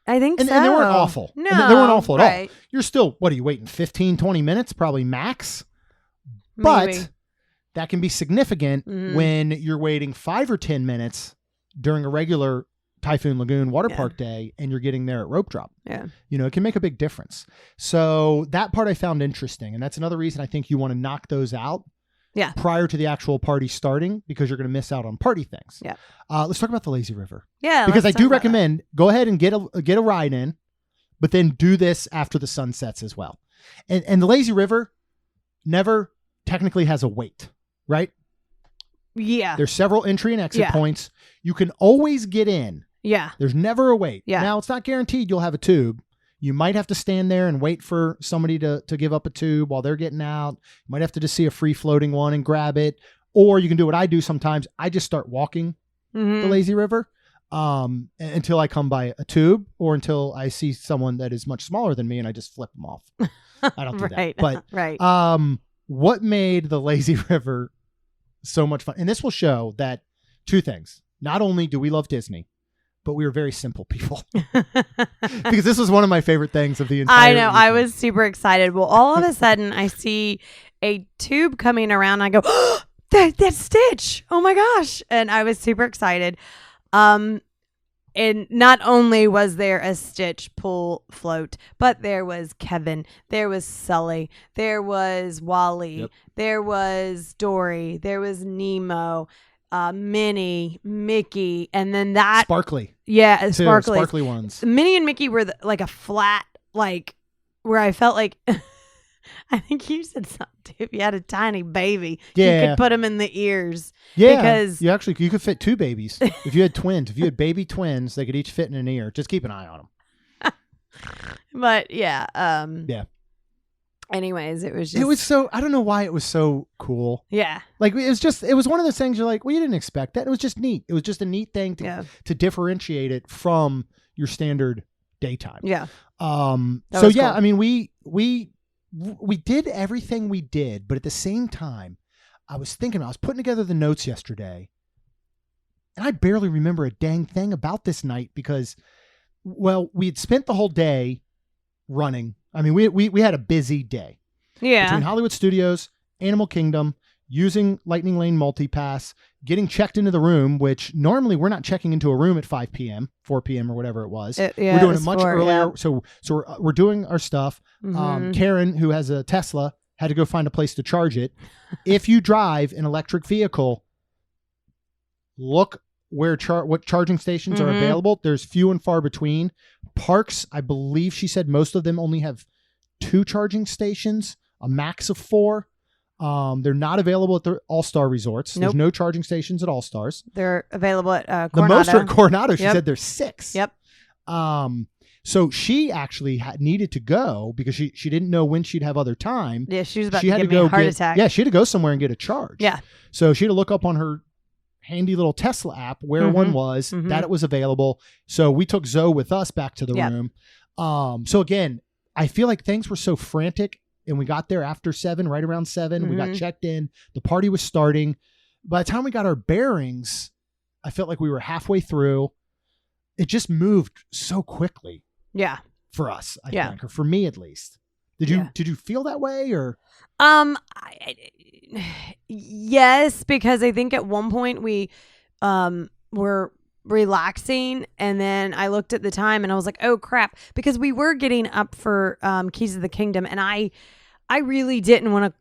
I think so. And they weren't awful. No. They weren't awful at all. You're still, what are you waiting, 15, 20 minutes? Probably max. Maybe. But that can be significant when you're waiting 5 or 10 minutes during a regular Typhoon Lagoon water park day and you're getting there at rope drop. Yeah. It can make a big difference. So that part I found interesting. And that's another reason I think you want to knock those out prior to the actual party starting, because you're going to miss out on party things. Yeah. Let's talk about the lazy river. Yeah. Because I do recommend go ahead and get a ride in, but then do this after the sun sets as well. And the lazy river never technically has a wait, right? Yeah. There's several entry and exit points. You can always get in. Yeah. There's never a wait. Yeah. Now, it's not guaranteed you'll have a tube. You might have to stand there and wait for somebody to give up a tube while they're getting out. You might have to just see a free floating one and grab it. Or you can do what I do sometimes. I just start walking the lazy river until I come by a tube, or until I see someone that is much smaller than me and I just flip them off. I don't do that. But what made the lazy river so much fun? And this will show that 2 things. Not only do we love Disney, but we were very simple people. Because this was one of my favorite things of the entire I know. weekend. I was super excited. Well, all of a sudden I see a tube coming around. And I go, oh, that's Stitch. Oh my gosh. And I was super excited. And not only was there a Stitch pool float, but there was Kevin, there was Sully, there was Wally, there was Dory, there was Nemo, Minnie, Mickey, and then that Sparkly. Yeah, sparkly ones. Minnie and Mickey were like a flat, like where I felt like I think you said something too. If you had a tiny baby, you could put them in the ears. Yeah, because you could fit 2 babies. If you had twins, if you had baby twins, they could each fit in an ear. Just keep an eye on them. But yeah. Anyways, it was so, I don't know why it was so cool. Yeah. Like it was one of those things you're like, well, you didn't expect that. It was just neat. It was just a neat thing to differentiate it from your standard daytime. Yeah. So cool. I mean, we did everything we did, but at the same time, I was putting together the notes yesterday, and I barely remember a dang thing about this night because, well, we had spent the whole day running. I mean, we had a busy day. Yeah. Between Hollywood Studios, Animal Kingdom, using Lightning Lane Multipass, getting checked into the room, which normally we're not checking into a room at 5 p.m., 4 p.m. or whatever it was. We're doing it much earlier. Yeah. So we're doing our stuff. Mm-hmm. Karen, who has a Tesla, had to go find a place to charge it. If you drive an electric vehicle, look where what charging stations are available. There's few and far between. Parks, I believe she said most of them only have 2 charging stations, a max of 4. They're not available at the All-Star resorts. There's no charging stations at All-Stars. They're available at Coronado. The most are at Coronado. She said there's 6. Yep. So she actually needed to go because she didn't know when she'd have other time. Yeah, she was about to give me a heart attack. Yeah, she had to go somewhere and get a charge. Yeah. So she had to look up on her handy little Tesla app where one was, that it was available. So we took Zoe with us back to the room. So again, I feel like things were so frantic, and we got there after 7, right around 7. We got checked in. The party was starting. By the time we got our bearings, I felt like we were halfway through. It just moved so quickly. Yeah. For us, I think, or for me at least. Did you feel that way, or? Yes, because I think at one point we were relaxing, and then I looked at the time and I was like, oh crap, because we were getting up for Keys of the Kingdom, and I really didn't want to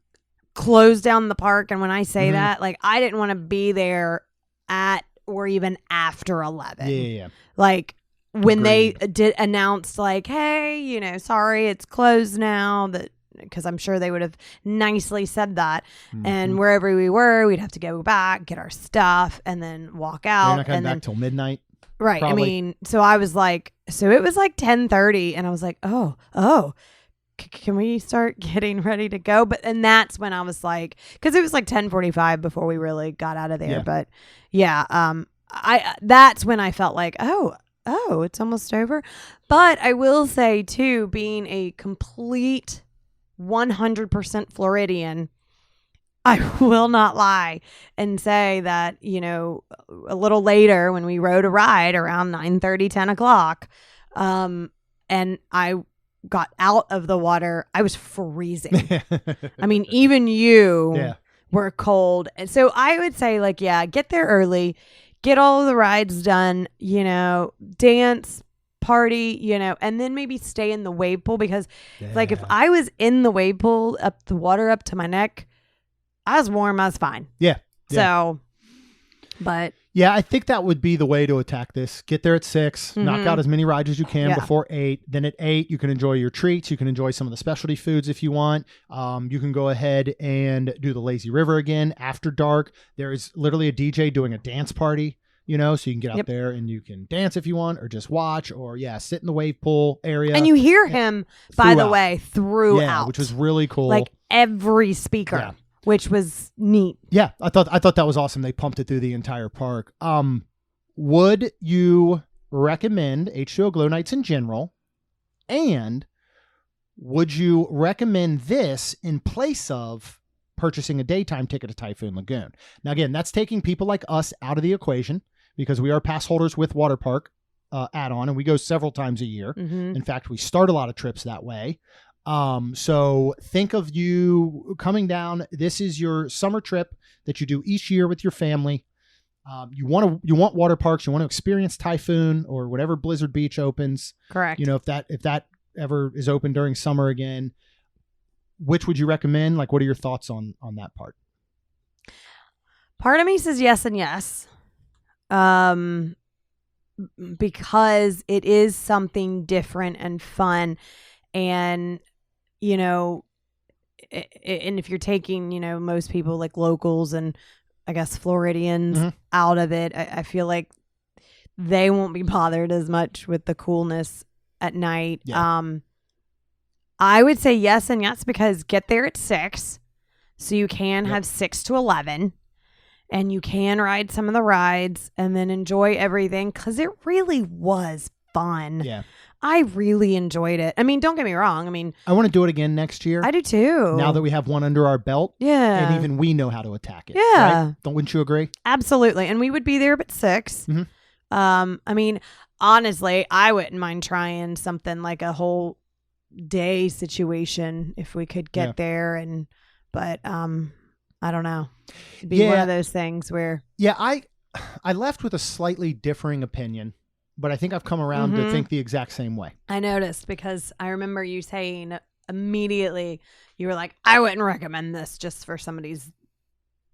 close down the park. And when I say that, like, I didn't want to be there at or even after 11. Yeah. Like when they did announce, like, hey, sorry, it's closed now, that because I'm sure they would have nicely said that. And wherever we were, we'd have to go back, get our stuff, and then walk out. You're not coming back till midnight. Right. Probably. I mean, so I was like, it was like 10:30, and I was like, oh, can we start getting ready to go? And that's when I was like, because it was like 10:45 before we really got out of there. Yeah. But yeah, that's when I felt like, oh, it's almost over. But I will say too, being a complete 100% Floridian, I will not lie and say that, a little later when we rode a ride around 9:30, 10 o'clock, and I got out of the water, I was freezing. I mean, even you were cold. And so I would say, like, get there early, get all of the rides done, dance, party, and then maybe stay in the wave pool, because like if I was in the wave pool, up the water up to my neck, I was warm, I was fine. Yeah. So, but yeah, I think that would be the way to attack this. Get there at 6, knock out as many rides as you can before 8. Then at 8, you can enjoy your treats. You can enjoy some of the specialty foods if you want. You can go ahead and do the Lazy River again after dark. There is literally a DJ doing a dance party, so you can get out there and you can dance if you want, or just watch, or sit in the wave pool area. And you hear him, by the way, throughout. Yeah, which was really cool. Like every speaker. Yeah. Which was neat. Yeah, I thought that was awesome. They pumped it through the entire park. Would you recommend H2O Glow Nights in general? And would you recommend this in place of purchasing a daytime ticket to Typhoon Lagoon? Now, again, that's taking people like us out of the equation, because we are pass holders with water park add-on, and we go several times a year. In fact, we start a lot of trips that way. So think of you coming down. This is your summer trip that you do each year with your family. You want water parks. You want to experience Typhoon or whatever Blizzard Beach opens. Correct. You know, if that ever is open during summer again, which would you recommend? Like, what are your thoughts on that part? Part of me says yes and yes. Because it is something different and fun. And, you know, and if you're taking, you know, most people like locals and I guess Floridians out of it, I feel like they won't be bothered as much with the coolness at night. Yeah. I would say yes and yes because get there at 6 so you can have 6 to 11 and you can ride some of the rides and then enjoy everything because it really was fun. Yeah. I really enjoyed it. I mean, don't get me wrong. I mean, I want to do it again next year. I do too. Now that we have one under our belt. Yeah. And even we know how to attack it. Yeah. Right? Wouldn't you agree? Absolutely. And we would be there at 6. I mean, honestly, I wouldn't mind trying something like a whole day situation if we could get there. But I don't know. It'd be one of those things where. Yeah, I left with a slightly differing opinion. But I think I've come around to think the exact same way. I noticed because I remember you saying immediately, you were like, I wouldn't recommend this just for somebody's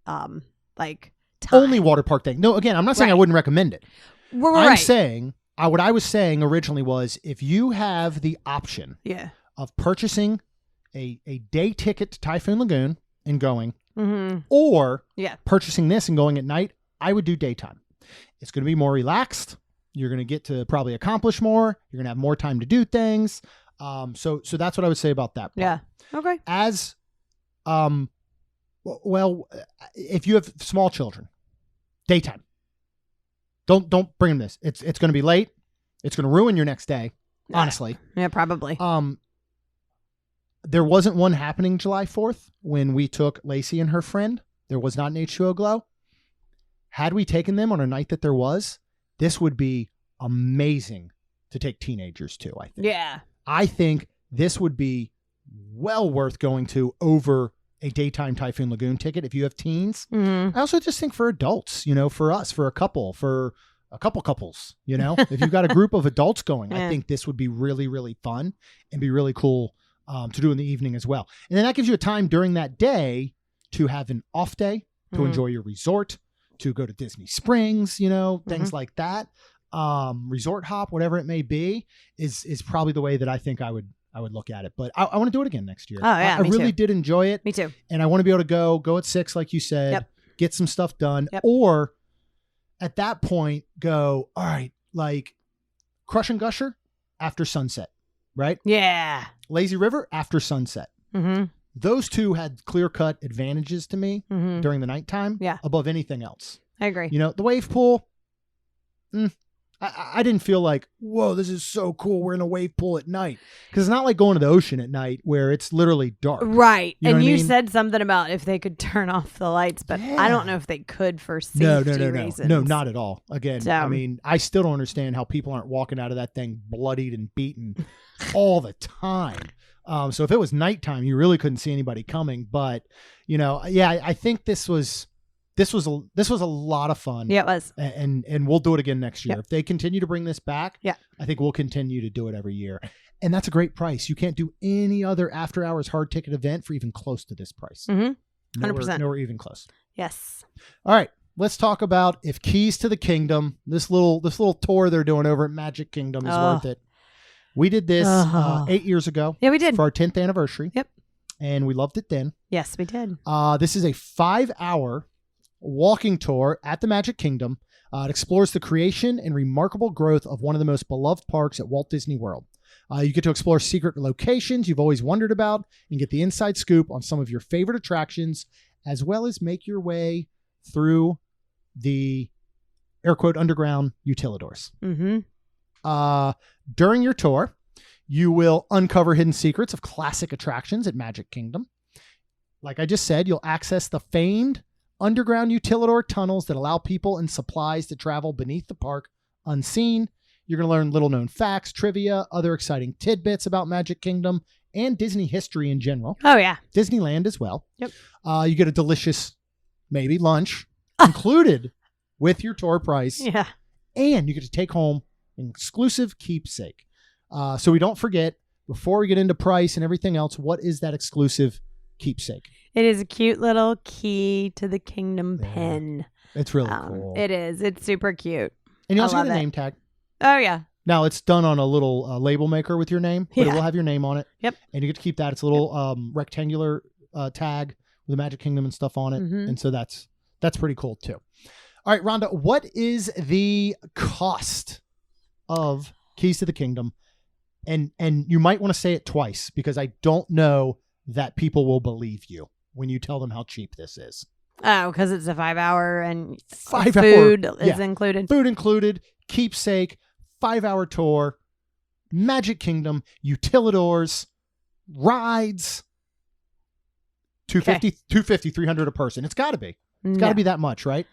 like time. Only water park thing. No, again, I'm not saying I wouldn't recommend it. I'm saying, what I was saying originally was if you have the option of purchasing a day ticket to Typhoon Lagoon and going, or purchasing this and going at night, I would do daytime. It's going to be more relaxed. You're going to get to probably accomplish more. You're going to have more time to do things. So that's what I would say about that part. Yeah. Okay. As, well, if you have small children, daytime. Don't bring them this. It's going to be late. It's going to ruin your next day. Honestly. Yeah, probably. There wasn't one happening July 4th when we took Lacey and her friend. There was not an H2O Glow. Had we taken them on a night that there was, this would be amazing to take teenagers to, I think. Yeah. I think this would be well worth going to over a daytime Typhoon Lagoon ticket if you have teens. I also just think for adults, you know, for us, for a couple, for a couple couples, you know, if you've got a group of adults going, I think this would be really, really fun and be really cool to do in the evening as well. And then that gives you a time during that day to have an off day, to enjoy your resort, to go to Disney Springs, you know, things like that. Resort hop, whatever it may be, is probably the way that I think I would look at it. But I want to do it again next year. Oh yeah, I really did enjoy it. Me too. And I want to be able to go at 6, like you said, get some stuff done, or at that point go, all right, like Crush and Gusher after sunset, right? Yeah. Lazy River after sunset. Those two had clear-cut advantages to me during the nighttime above anything else. I agree. You know, the wave pool, I didn't feel like, whoa, this is so cool. We're in a wave pool at night. Because it's not like going to the ocean at night where it's literally dark. Right. You know and you I mean? said something about if they could turn off the lights, but I don't know if they could for safety reasons. No, not at all. Again, I mean, I still don't understand how people aren't walking out of that thing bloodied and beaten all the time. So if it was nighttime, you really couldn't see anybody coming. But, you know, I think this was a lot of fun. Yeah, it was. And we'll do it again next year. If they continue to bring this back, I think we'll continue to do it every year. And that's a great price. You can't do any other after hours hard ticket event for even close to this price. 100%. Nowhere even close. Yes. All right. Let's talk about if Keys to the Kingdom, this little tour they're doing over at Magic Kingdom is worth it. We did this 8 years ago. Yeah, we did. For our 10th anniversary. Yep. And we loved it then. Yes, we did. This is a 5-hour walking tour at the Magic Kingdom. It explores the creation and remarkable growth of one of the most beloved parks at Walt Disney World. You get to explore secret locations you've always wondered about and get the inside scoop on some of your favorite attractions, as well as make your way through the air quote underground utilidors. During your tour, you will uncover hidden secrets of classic attractions at Magic Kingdom. Like I just said, you'll access the famed underground utilidor tunnels that allow people and supplies to travel beneath the park unseen. You're going to learn little known facts, trivia, other exciting tidbits about Magic Kingdom and Disney history in general. Oh, yeah. Disneyland as well. Yep. You get a delicious, maybe lunch included with your tour price. Yeah. And you get to take home an exclusive keepsake. So we don't forget, before we get into price and everything else, what is that exclusive keepsake? It is a cute little key to the kingdom pin. It's really cool. It is. It's super cute. And you also get a name tag. Oh, yeah. Now, it's done on a little label maker with your name, but it will have your name on it. Yep. And you get to keep that. It's a little rectangular tag with the Magic Kingdom and stuff on it. Mm-hmm. And so that's pretty cool, too. All right, Rhonda, what is the cost of Keys to the Kingdom? And you might want to say it twice, because I don't know that people will believe you when you tell them how cheap this is. Oh, because it's a 5-hour and 5 food hour, is included. Food included, keepsake, 5-hour tour, Magic Kingdom, utilidors, rides, $250, $300 a person. It's got to be. It's got to be that much, right?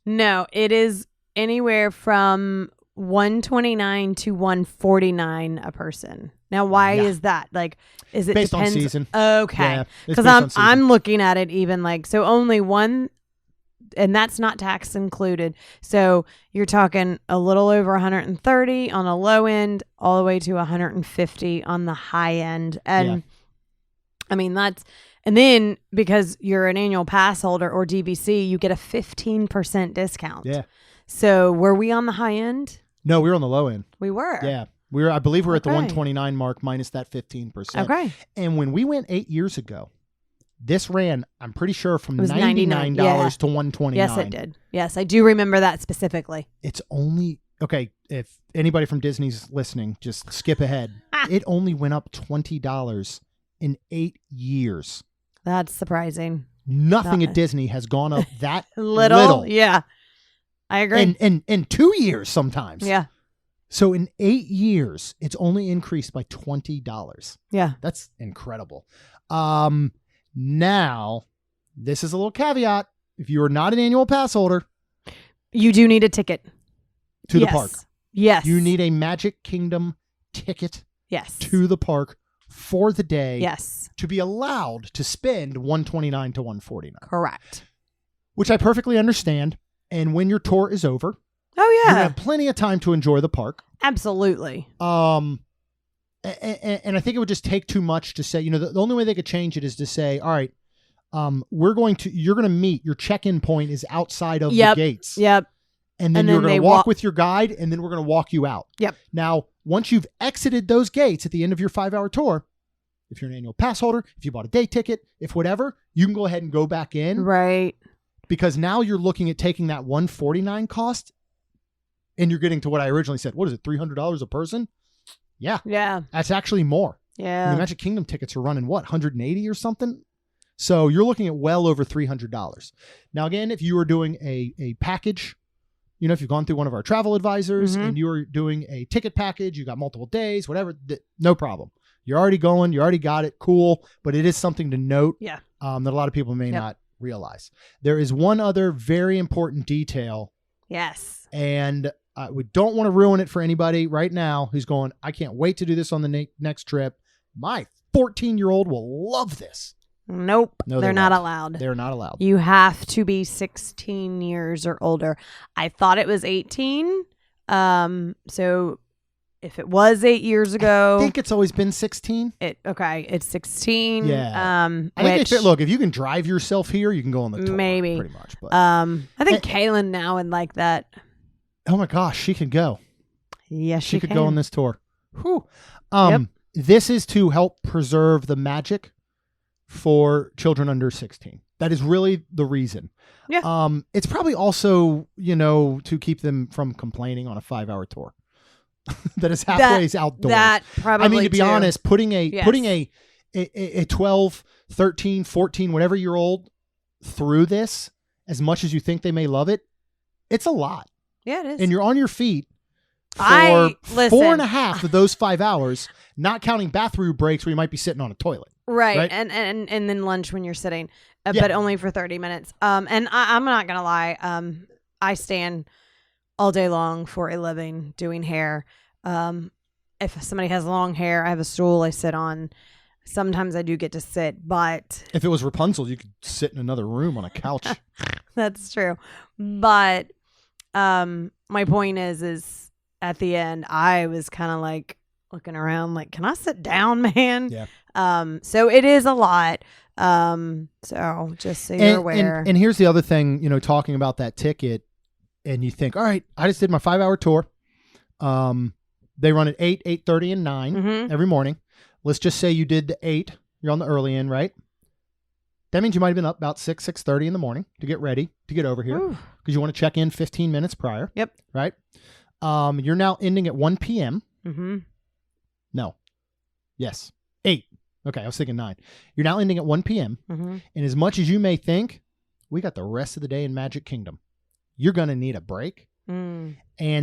No, it is anywhere from $129 to $149 a person. Now, why is that? Like, is it based depends? on season? Okay, because I'm looking at it even like, so only one, and that's not tax included. So you're talking a little over 130 on a low end, all the way to 150 on the high end, and I mean and then because you're an annual pass holder or DVC, you get a 15% discount. Yeah. So were we on the high end? No, we were on the low end. We were. Yeah. I believe we're at the 129 mark minus that 15%. Okay. And when we went 8 years ago, this ran, I'm pretty sure, from $99 to $129. Yes, it did. Yes, I do remember that specifically. It's only, okay, if anybody from Disney's listening, just skip ahead. It only went up $20 in 8 years. That's surprising. Nothing at Disney has gone up that little. Yeah. I agree. And in 2 years sometimes. Yeah. So in 8 years, it's only increased by $20. Yeah. That's incredible. Now, this is a little caveat. If you are not an annual pass holder, you do need a ticket to the park. Yes. You need a Magic Kingdom ticket to the park for the day. Yes. To be allowed to spend $129 to $149. Correct. Which I perfectly understand. And when your tour is over, you have plenty of time to enjoy the park. Absolutely. And I think it would just take too much to say, the only way they could change it is to say, all right, you're going to meet, your check-in point is outside of the gates. Yep. And then you're going to walk with your guide, and then we're going to walk you out. Yep. Now, once you've exited those gates at the end of your 5-hour tour, if you're an annual pass holder, if you bought a day ticket, if whatever, you can go ahead and go back in. Right. Because now you're looking at taking that $149 cost, and you're getting to what I originally said. What is it, $300 a person? Yeah. Yeah. That's actually more. Yeah. The Magic Kingdom tickets are running, what, 180 or something? So you're looking at well over $300. Now, again, if you were doing a package, if you've gone through one of our travel advisors and you were doing a ticket package, you got multiple days, whatever, no problem. You're already going. You already got it. Cool. But it is something to note that a lot of people may not realize. There is one other very important detail. Yes. And we don't want to ruin it for anybody right now who's going, I can't wait to do this on the next trip. My 14-year-old will love this. Nope. No, they're not allowed. They're not allowed. You have to be 16 years or older. I thought it was 18. So if it was 8 years ago, I think it's always been 16. It's 16. Yeah. I think look, if you can drive yourself here, you can go on the tour. Maybe. Pretty much. But I think Kaylin now would like that. Oh my gosh, she could go. Yes, she could go on this tour. Whew. This is to help preserve the magic for children under 16. That is really the reason. Yeah. It's probably also, to keep them from complaining on a 5-hour tour that is halfway outdoors. That probably, I mean, to be honest, putting a 12, 13, 14, whatever year old through this, as much as you think they may love it, it's a lot. Yeah, it is. And you're on your feet for 4.5 of those 5 hours, not counting bathroom breaks where you might be sitting on a toilet. Right. And then lunch when you're sitting, but only for 30 minutes. And I'm not going to lie. I stand all day long for a living doing hair. If somebody has long hair, I have a stool I sit on. Sometimes I do get to sit, but if it was Rapunzel, you could sit in another room on a couch. That's true. But my point is at the end, I was kind of like looking around like, can I sit down, man? Yeah. So it is a lot. So just so you're aware. And here's the other thing, talking about that ticket, and you think, all right, I just did my 5-hour tour. They run at 8, 8:30, and 9 every morning. Let's just say you did the 8. You're on the early end, right? That means you might have been up about 6:30 in the morning to get ready to get over here because you want to check in 15 minutes prior. Yep. Right. You're now ending at 1 p.m. No. Yes. 8. Okay. I was thinking 9. You're now ending at 1 p.m. And as much as you may think, we got the rest of the day in Magic Kingdom, you're going to need a break. And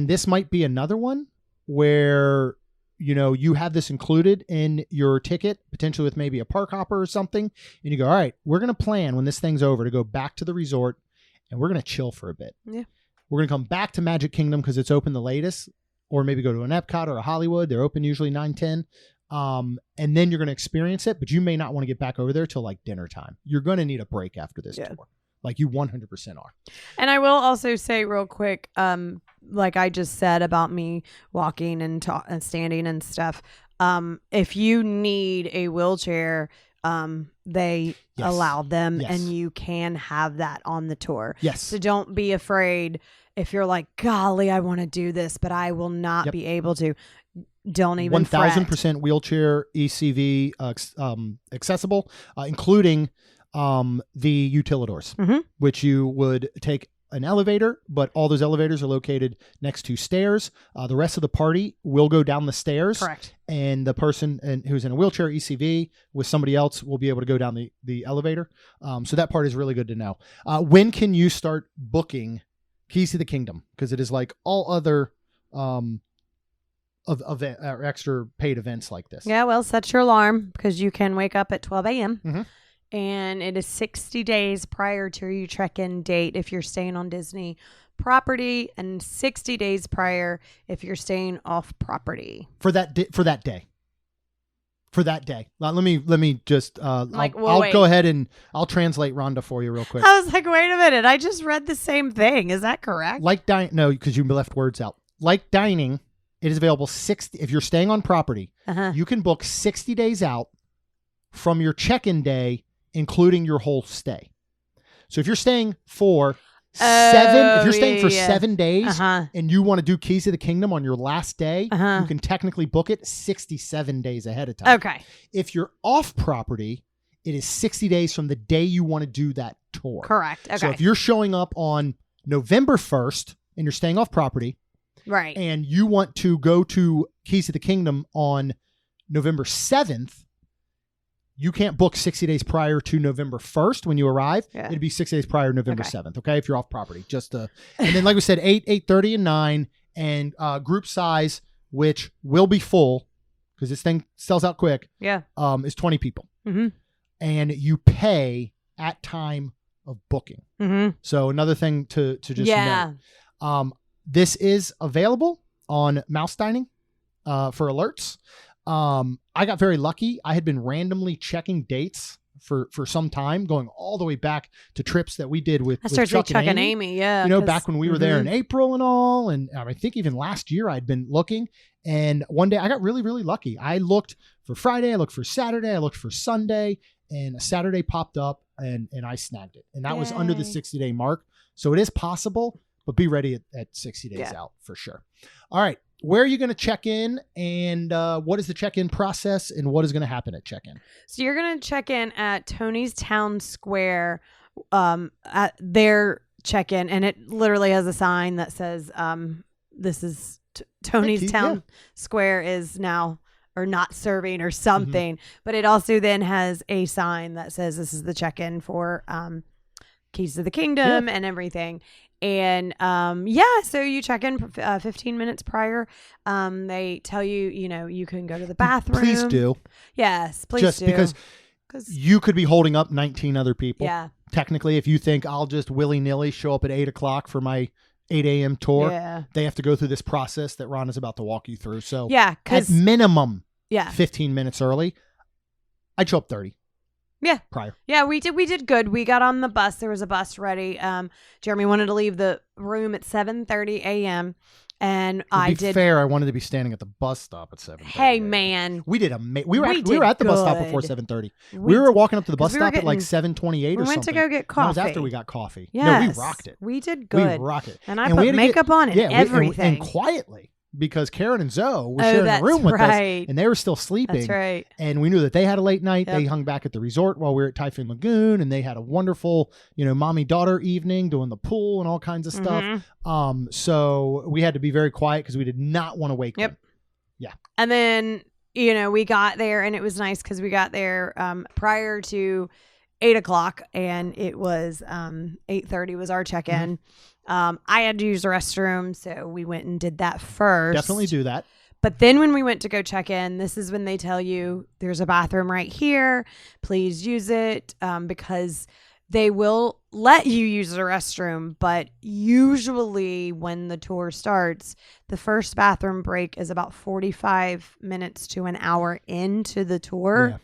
this might be another one where, you have this included in your ticket, potentially with maybe a park hopper or something. And you go, all right, we're going to plan when this thing's over to go back to the resort and we're going to chill for a bit. Yeah. We're going to come back to Magic Kingdom because it's open the latest, or maybe go to an Epcot or a Hollywood. They're open usually 9, 10. And then you're going to experience it, but you may not want to get back over there till like dinner time. You're going to need a break after this tour. Like you 100% are. And I will also say real quick, like I just said about me walking and standing and stuff. If you need a wheelchair, they allow them and you can have that on the tour. Yes. So don't be afraid if you're like, golly, I want to do this, but I will not be able to. Don't even 1,000% wheelchair ECV accessible, including the utilidors, which you would take an elevator, but all those elevators are located next to stairs. The rest of the party will go down the stairs. Correct. And the person who's in a wheelchair ECV with somebody else will be able to go down the elevator. So that part is really good to know. When can you start booking Keys to the Kingdom? Because it is like all other of extra paid events like this. Yeah, well, set your alarm because you can wake up at 12 a.m. And it is 60 days prior to your check-in date if you're staying on Disney property, and 60 days prior if you're staying off property. For that day. Let me just I'll go ahead and I'll translate Rhonda for you real quick. I was like, wait a minute, I just read the same thing. Is that correct? Like dining, no, because you left words out. Like dining, it is available 60 if you're staying on property. You can book 60 days out from your check-in day, including your whole stay. So if you're staying for 7 days and you want to do Keys to the Kingdom on your last day, you can technically book it 67 days ahead of time. Okay. If you're off property, it is 60 days from the day you want to do that tour. Correct. Okay. So if you're showing up on November 1st and you're staying off property, right, and you want to go to Keys to the Kingdom on November 7th, you can't book 60 days prior to November 1st when you arrive. Yeah. It'd be 6 days prior to November 7th, okay, if you're off property. And then, like we said, 8, 8:30, and 9, and group size, which will be full because this thing sells out quick, is 20 people. And you pay at time of booking. So another thing to just know. This is available on Mouse Dining for alerts. I got very lucky. I had been randomly checking dates for some time, going all the way back to trips that we did with Chuck and Amy. Back when we were there in April and all. And I think even last year I'd been looking. And one day I got really, really lucky. I looked for Friday, I looked for Saturday, I looked for Sunday, and a Saturday popped up and I snagged it. And that was under the 60-day mark. So it is possible, but be ready at 60 days out for sure. All right. Where are you going to check in, and what is the check-in process, and what is going to happen at check-in? So you're going to check in at Tony's Town Square at their check-in, and it literally has a sign that says this is Tony's Town Square is now or not serving or something. But it also then has a sign that says this is the check-in for Keys to the Kingdom and everything. And so you check in 15 minutes prior. They tell you, you can go to the bathroom. Please do. Yes, please just do. Because you could be holding up 19 other people. Yeah. Technically, if you think I'll just willy-nilly show up at 8 o'clock for my 8 a.m. tour, they have to go through this process that Ron is about to walk you through. So at minimum 15 minutes early. I'd show up 30. prior. Yeah, we did good. We got on the bus. There was a bus ready. Jeremy wanted to leave the room at 7:30 a.m. And to be fair, I wanted to be standing at the bus stop at 7:30. Hey, man. We did we were at the bus stop before 7:30. We were walking up to the bus stop at like 7:28 or something. We went to go get coffee. That was after we got coffee. Yes. No, we rocked it. We did good. We rocked it. And I put makeup on and everything. And quietly. Because Karen and Zoe were sharing a room with us, and they were still sleeping. That's right. And we knew that they had a late night. Yep. They hung back at the resort while we were at Typhoon Lagoon, and they had a wonderful, mommy-daughter evening doing the pool and all kinds of stuff. So we had to be very quiet because we did not want to wake them. Yeah. And then, we got there, and it was nice because we got there prior to 8 o'clock, and it was 8:30 was our check-in. I had to use the restroom, so we went and did that first. Definitely do that. But then when we went to go check in, this is when they tell you there's a bathroom right here. Please use it, because they will let you use the restroom. But usually when the tour starts, the first bathroom break is about 45 minutes to an hour into the tour. Yeah.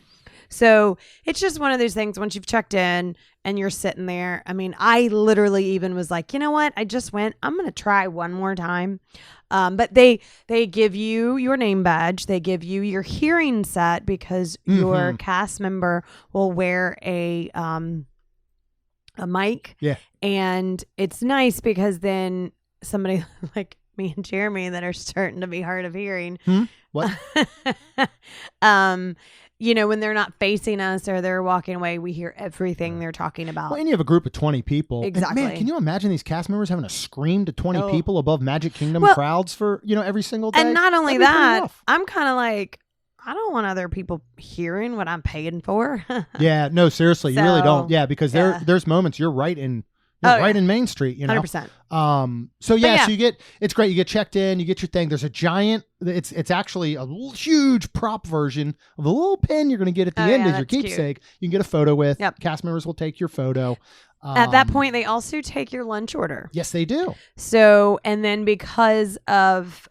So it's just one of those things once you've checked in and you're sitting there. I mean, I literally even was like, you know what? I just went, I'm going to try one more time. But they give you your name badge. They give you your hearing set because your cast member will wear a mic. Yeah. And it's nice because then somebody like me and Jeremy that are starting to be hard of hearing. What? When they're not facing us or they're walking away, we hear everything they're talking about. Well, and you have a group of 20 people. Exactly. And man, can you imagine these cast members having to scream to 20 people above Magic Kingdom crowds for, every single day? And not only that, I'm kind of like, I don't want other people hearing what I'm paying for. Yeah, no, seriously, you really don't. Yeah, because there's moments you're right in in Main Street, 100%. So it's great. You get checked in, you get your thing. There's a giant, it's actually a huge prop version of a little pin you're going to get at the end as your keepsake. Cute. You can get a photo with. Yep. Cast members will take your photo. At that point, they also take your lunch order. Yes, they do. So, and then because of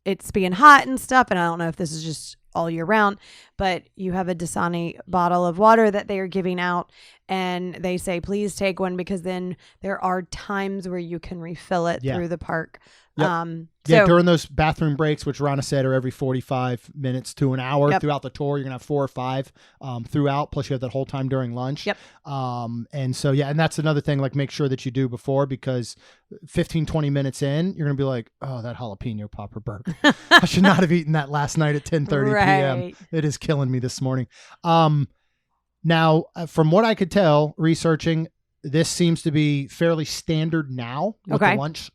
it's being hot and stuff, and I don't know if this is just all year round, but you have a Dasani bottle of water that they are giving out, and they say please take one because then there are times where you can refill it through the park. Yep. During those bathroom breaks, which Rhonda said are every 45 minutes to an hour throughout the tour, you're gonna have 4 or 5 throughout, plus you have that whole time during lunch. And so and that's another thing, like make sure that you do before, because 15-20 minutes in you're gonna be like, oh, that jalapeno popper burger, I should not have eaten that last night at 10:30 p.m. It is killing me this morning. Now from what I could tell researching, this seems to be fairly standard now with the lunch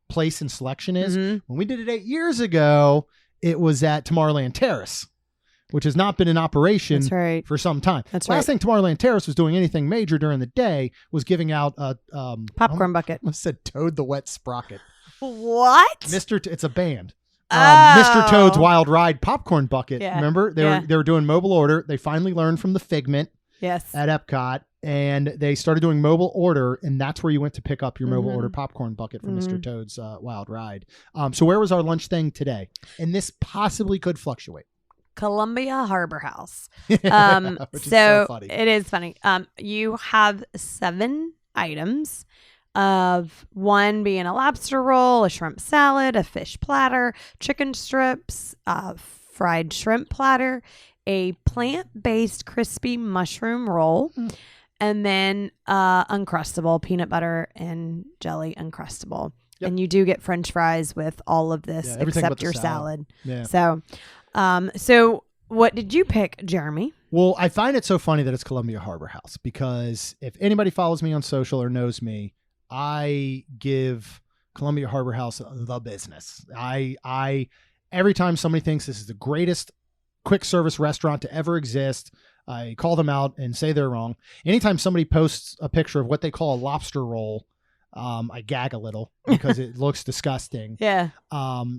place and selection is. When we did it 8 years ago, it was at Tomorrowland Terrace, which has not been in operation for some time. Last thing Tomorrowland Terrace was doing anything major during the day was giving out a popcorn bucket. I said Toad the Wet Sprocket. What? It's a band. Mr. Toad's Wild Ride popcorn bucket. Yeah. Remember? They were doing mobile order. They finally learned from the Figment at Epcot. And they started doing mobile order, and that's where you went to pick up your mobile order popcorn bucket from Mr. Toad's Wild Ride. So where was our lunch thing today? And this possibly could fluctuate. Columbia Harbor House. Which is so funny. It is funny. You have 7 items, of one being a lobster roll, a shrimp salad, a fish platter, chicken strips, fried shrimp platter, a plant-based crispy mushroom roll, and then Uncrustable, peanut butter and jelly Uncrustable. Yep. And you do get French fries with all of this except your salad. Yeah. So what did you pick, Jeremy? Well, I find it so funny that it's Columbia Harbor House, because if anybody follows me on social or knows me, I give Columbia Harbor House the business. I every time somebody thinks this is the greatest quick service restaurant to ever exist, I call them out and say they're wrong. Anytime somebody posts a picture of what they call a lobster roll, I gag a little because it looks disgusting. Yeah.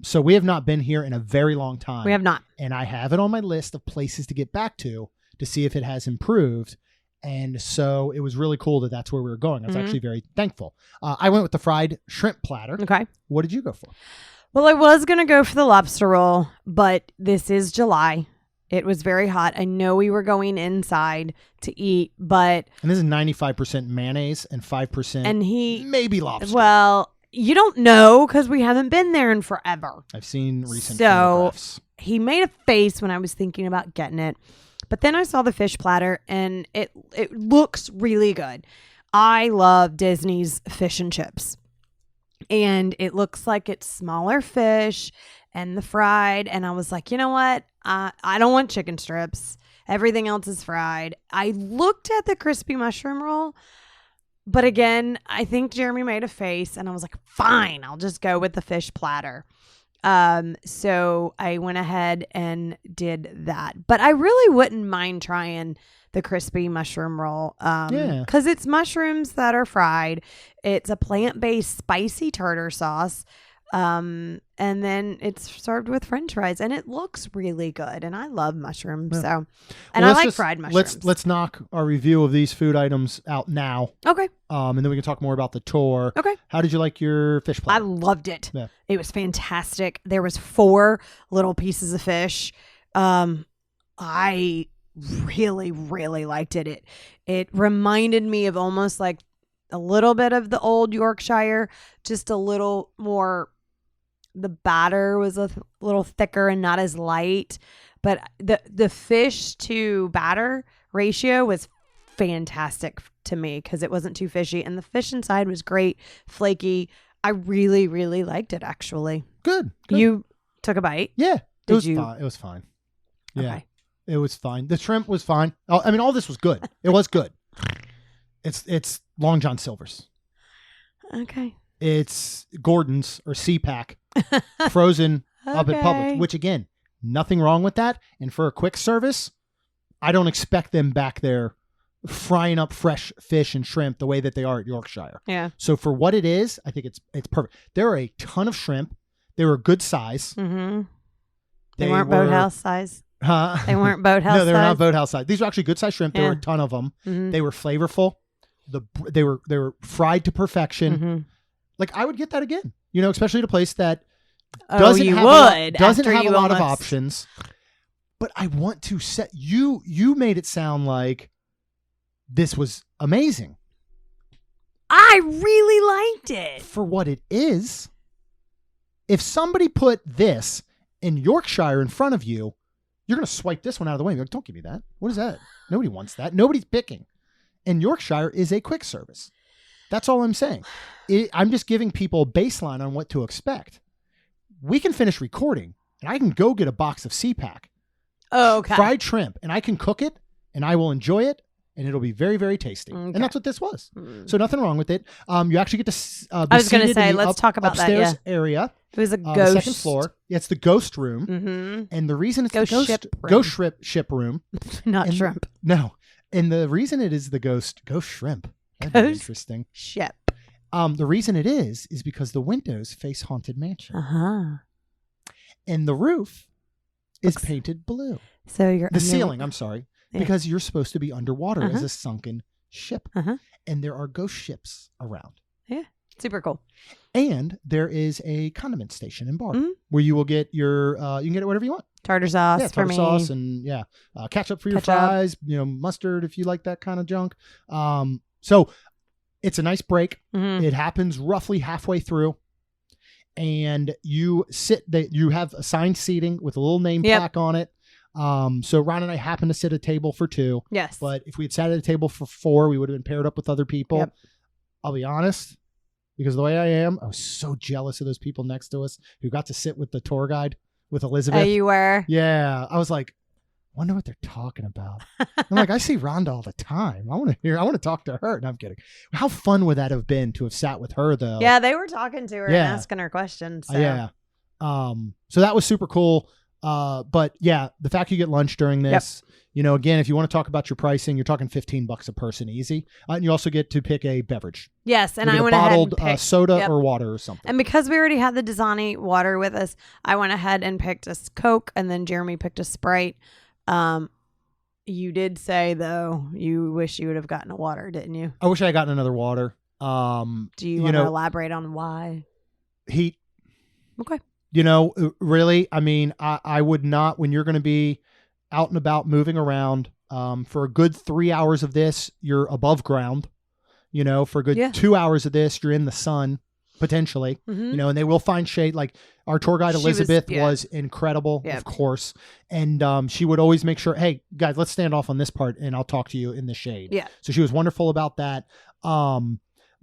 So we have not been here in a very long time. We have not. And I have it on my list of places to get back to see if it has improved. And so it was really cool that that's where we were going. I was actually very thankful. I went with the fried shrimp platter. Okay. What did you go for? Well, I was going to go for the lobster roll, but this is July. It was very hot. I know we were going inside to eat, but... And this is 95% mayonnaise and 5% maybe lobster. Well, you don't know because we haven't been there in forever. I've seen recent So photographs. he made a face when I was thinking about getting it. But then I saw the fish platter and it looks really good. I love Disney's fish and chips. And it looks like it's smaller fish and the fried. And I was like, you know what? I don't want chicken strips. Everything else is fried. I looked at the crispy mushroom roll. But again, I think Jeremy made a face and I was like, fine, I'll just go with the fish platter. So I went ahead and did that. But I really wouldn't mind trying the crispy mushroom roll. Because it's mushrooms that are fried. It's a plant-based spicy tartar sauce. And then it's served with French fries and it looks really good. And I love mushrooms. Yeah. So, and I like fried mushrooms. Let's knock our review of these food items out now. Okay. And then we can talk more about the tour. Okay. How did you like your fish platter? I loved it. Yeah. It was fantastic. There was 4 little pieces of fish. I really, really liked it. It reminded me of almost like a little bit of the old Yorkshire, just a little more. The batter was a little thicker and not as light, but the fish to batter ratio was fantastic to me because it wasn't too fishy and the fish inside was great, flaky. I really, really liked it actually. Good. You took a bite? Yeah. Did it was you? Fine. It was fine. Yeah. Okay. It was fine. The shrimp was fine. Oh, I mean, all this was good. It was good. It's Long John Silver's. Okay. It's Gordon's or CPAC frozen up at Publix, which again, nothing wrong with that. And for a quick service, I don't expect them back there frying up fresh fish and shrimp the way that they are at Yorkshire. Yeah. So for what it is, I think it's perfect. There are a ton of shrimp. They were a good size. Mm-hmm. They weren't boathouse size. Huh? They weren't boathouse size. No, they were not boathouse size. These were actually good size shrimp. There Yeah. were a ton of them. Mm-hmm. They were flavorful. They were fried to perfection. Mm-hmm. Like I would get that again. You know, especially at a place that doesn't have a lot of options. But I want to set you made it sound like this was amazing. I really liked it. For what it is. If somebody put this in Yorkshire in front of you, you're going to swipe this one out of the way. You're like, don't give me that. What is that? Nobody wants that. Nobody's picking. And Yorkshire is a quick service. That's all I'm saying. I'm just giving people a baseline on what to expect. We can finish recording, and I can go get a box of CPAC. Oh, okay. Fried shrimp, and I can cook it, and I will enjoy it, and it'll be very, very tasty. Okay. And that's what this was. So nothing wrong with it. You actually get to be I was going to seated say, in the let's talk about that. upstairs Yeah. area. It was a The ghost. second floor. Yeah, it's the ghost room. Mm-hmm. And the reason it's Ghost the ship room. ghost ship room. Not and, shrimp. No. And the reason it is the ghost shrimp. That'd be Ghost interesting. Ship. The reason it is because the windows face Haunted Mansion. Uh-huh. And the roof is painted blue. So you're The ceiling, I'm sorry. Yeah. Because you're supposed to be underwater as a sunken ship. Uh-huh. And there are ghost ships around. Yeah. Super cool. And there is a condiment station and bar where you will get your you can get it whatever you want. Tartar sauce Yeah, for tartar me. sauce and ketchup for your fries, mustard if you like that kind of junk. So it's a nice break. Mm-hmm. It happens roughly halfway through. And you have assigned seating with a little name plaque on it. So Ron and I happened to sit at a table for 2. Yes. But if we had sat at a table for 4, we would have been paired up with other people. Yep. I'll be honest, because the way I am, I was so jealous of those people next to us who got to sit with the tour guide with Elizabeth. Oh, you were? Yeah. I was like, wonder what they're talking about. I'm like, I see Rhonda all the time. I want to talk to her. No, I'm kidding. How fun would that have been to have sat with her though? Yeah, they were talking to her and asking her questions. So. Yeah. So that was super cool. But yeah, the fact you get lunch during this, again, if you want to talk about your pricing, you're talking $15 a person easy. And you also get to pick a beverage. Yes. And I went bottled ahead and picked soda or water or something. And because we already had the Dasani water with us, I went ahead and picked a Coke and then Jeremy picked a Sprite. You did say though, you wish you would have gotten a water, didn't you? I wish I had gotten another water. Do you want to elaborate on why? Heat. Okay. Really, I mean, I would not, when you're going to be out and about, moving around. For a good 3 hours of this, you're above ground. You know, for a good 2 hours of this, you're in the sun, potentially. Mm-hmm. You know, and they will find shade. Like our tour guide, Elizabeth, was incredible, of course. And she would always make sure, hey, guys, let's stand off on this part and I'll talk to you in the shade. Yeah. So she was wonderful about that.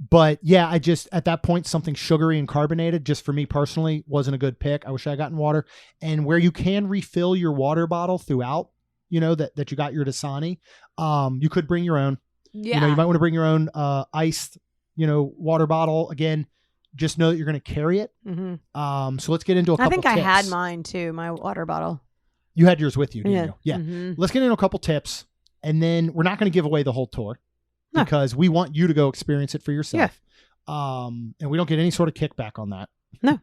But yeah, I just, at that point, something sugary and carbonated, just for me personally, wasn't a good pick. I wish I had gotten water. And where you can refill your water bottle throughout, you know, that you got your Dasani, you could bring your own. Yeah. You know, you might want to bring your own iced, you know, water bottle. Again, just know that you're going to carry it. Mm-hmm. So let's get into a couple tips. I think I had mine too, my water bottle. You had yours with you, didn't you? Yeah. Mm-hmm. Let's get into a couple tips. And then we're not going to give away the whole tour. No. Because we want you to go experience it for yourself. Yeah. And we don't get any sort of kickback on that. No.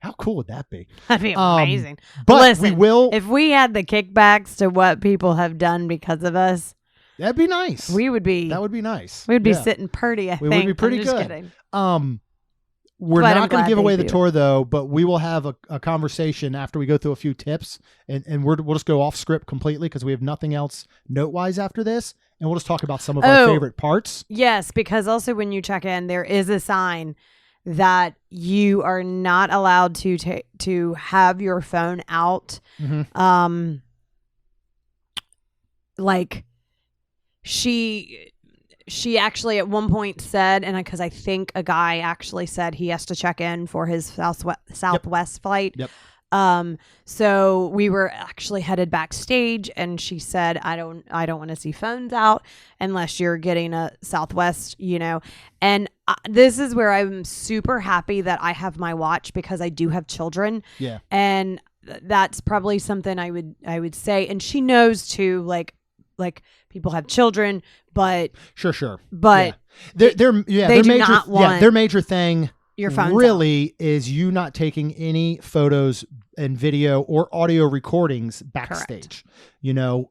How cool would that be? That'd be amazing. But listen, we will. If we had the kickbacks to what people have done because of us, that'd be nice. We would be. That would be nice. We'd be sitting pretty, I think. We would be pretty good. Kidding. We're not going to give away the tour, though, but we will have a conversation after we go through a few tips, and we'll just go off script completely because we have nothing else note-wise after this, and we'll just talk about some of our favorite parts. Yes, because also when you check in, there is a sign that you are not allowed to have your phone out. Mm-hmm. Like she actually at one point said, and because I think a guy actually said he has to check in for his Southwest flight. Yep. So we were actually headed backstage, and she said, I don't want to see phones out unless you're getting a Southwest, you know. And this is where I'm super happy that I have my watch, because I do have children. Yeah. And that's probably something I would say. And she knows too, like people have children, but sure. But their major thing your phone really is you not taking any photos and video or audio recordings backstage. Correct. You know,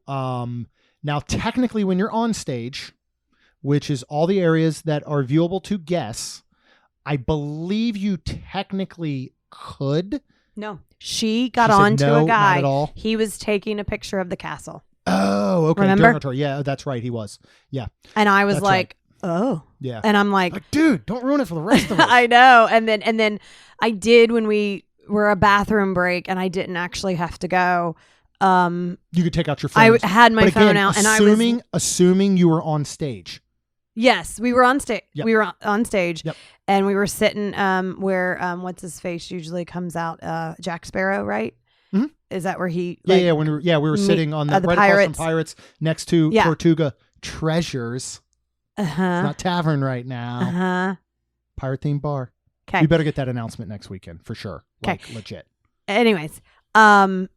now technically when you're on stage, which is all the areas that are viewable to guests, I believe you technically could. No, she got on to a guy. Not at all. He was taking a picture of the castle. Oh, okay. Remember? Yeah, that's right. He was. Yeah. And I was that's like, right. Oh. Yeah. And I'm like, dude, don't ruin it for the rest of us. I know. And then I did when we were a bathroom break, and I didn't actually have to go. You could take out your phone. I had my phone out, and assuming you were on stage. Yes, we were on stage. Yep. We were on stage, yep. And we were sitting where what's his face usually comes out, Jack Sparrow, right? Mm-hmm. Is that where he? Yeah. When we were sitting on the right Pirates. across from Pirates next to Tortuga Treasures. It's not tavern right now. Pirate themed bar. Okay, you better get that announcement next weekend for sure. Okay, like, legit. Anyways, I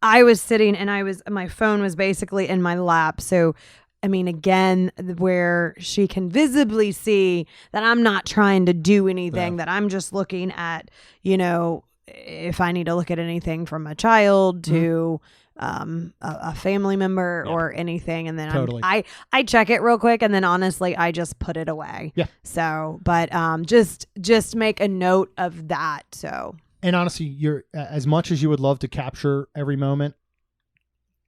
was sitting, and my phone was basically in my lap, so. I mean, again, where she can visibly see that I'm not trying to do anything, that I'm just looking at, you know, if I need to look at anything from a child to a family member or anything. And then I check it real quick. And then honestly, I just put it away. Yeah. So, but just make a note of that. So. And honestly, you're as much as you would love to capture every moment,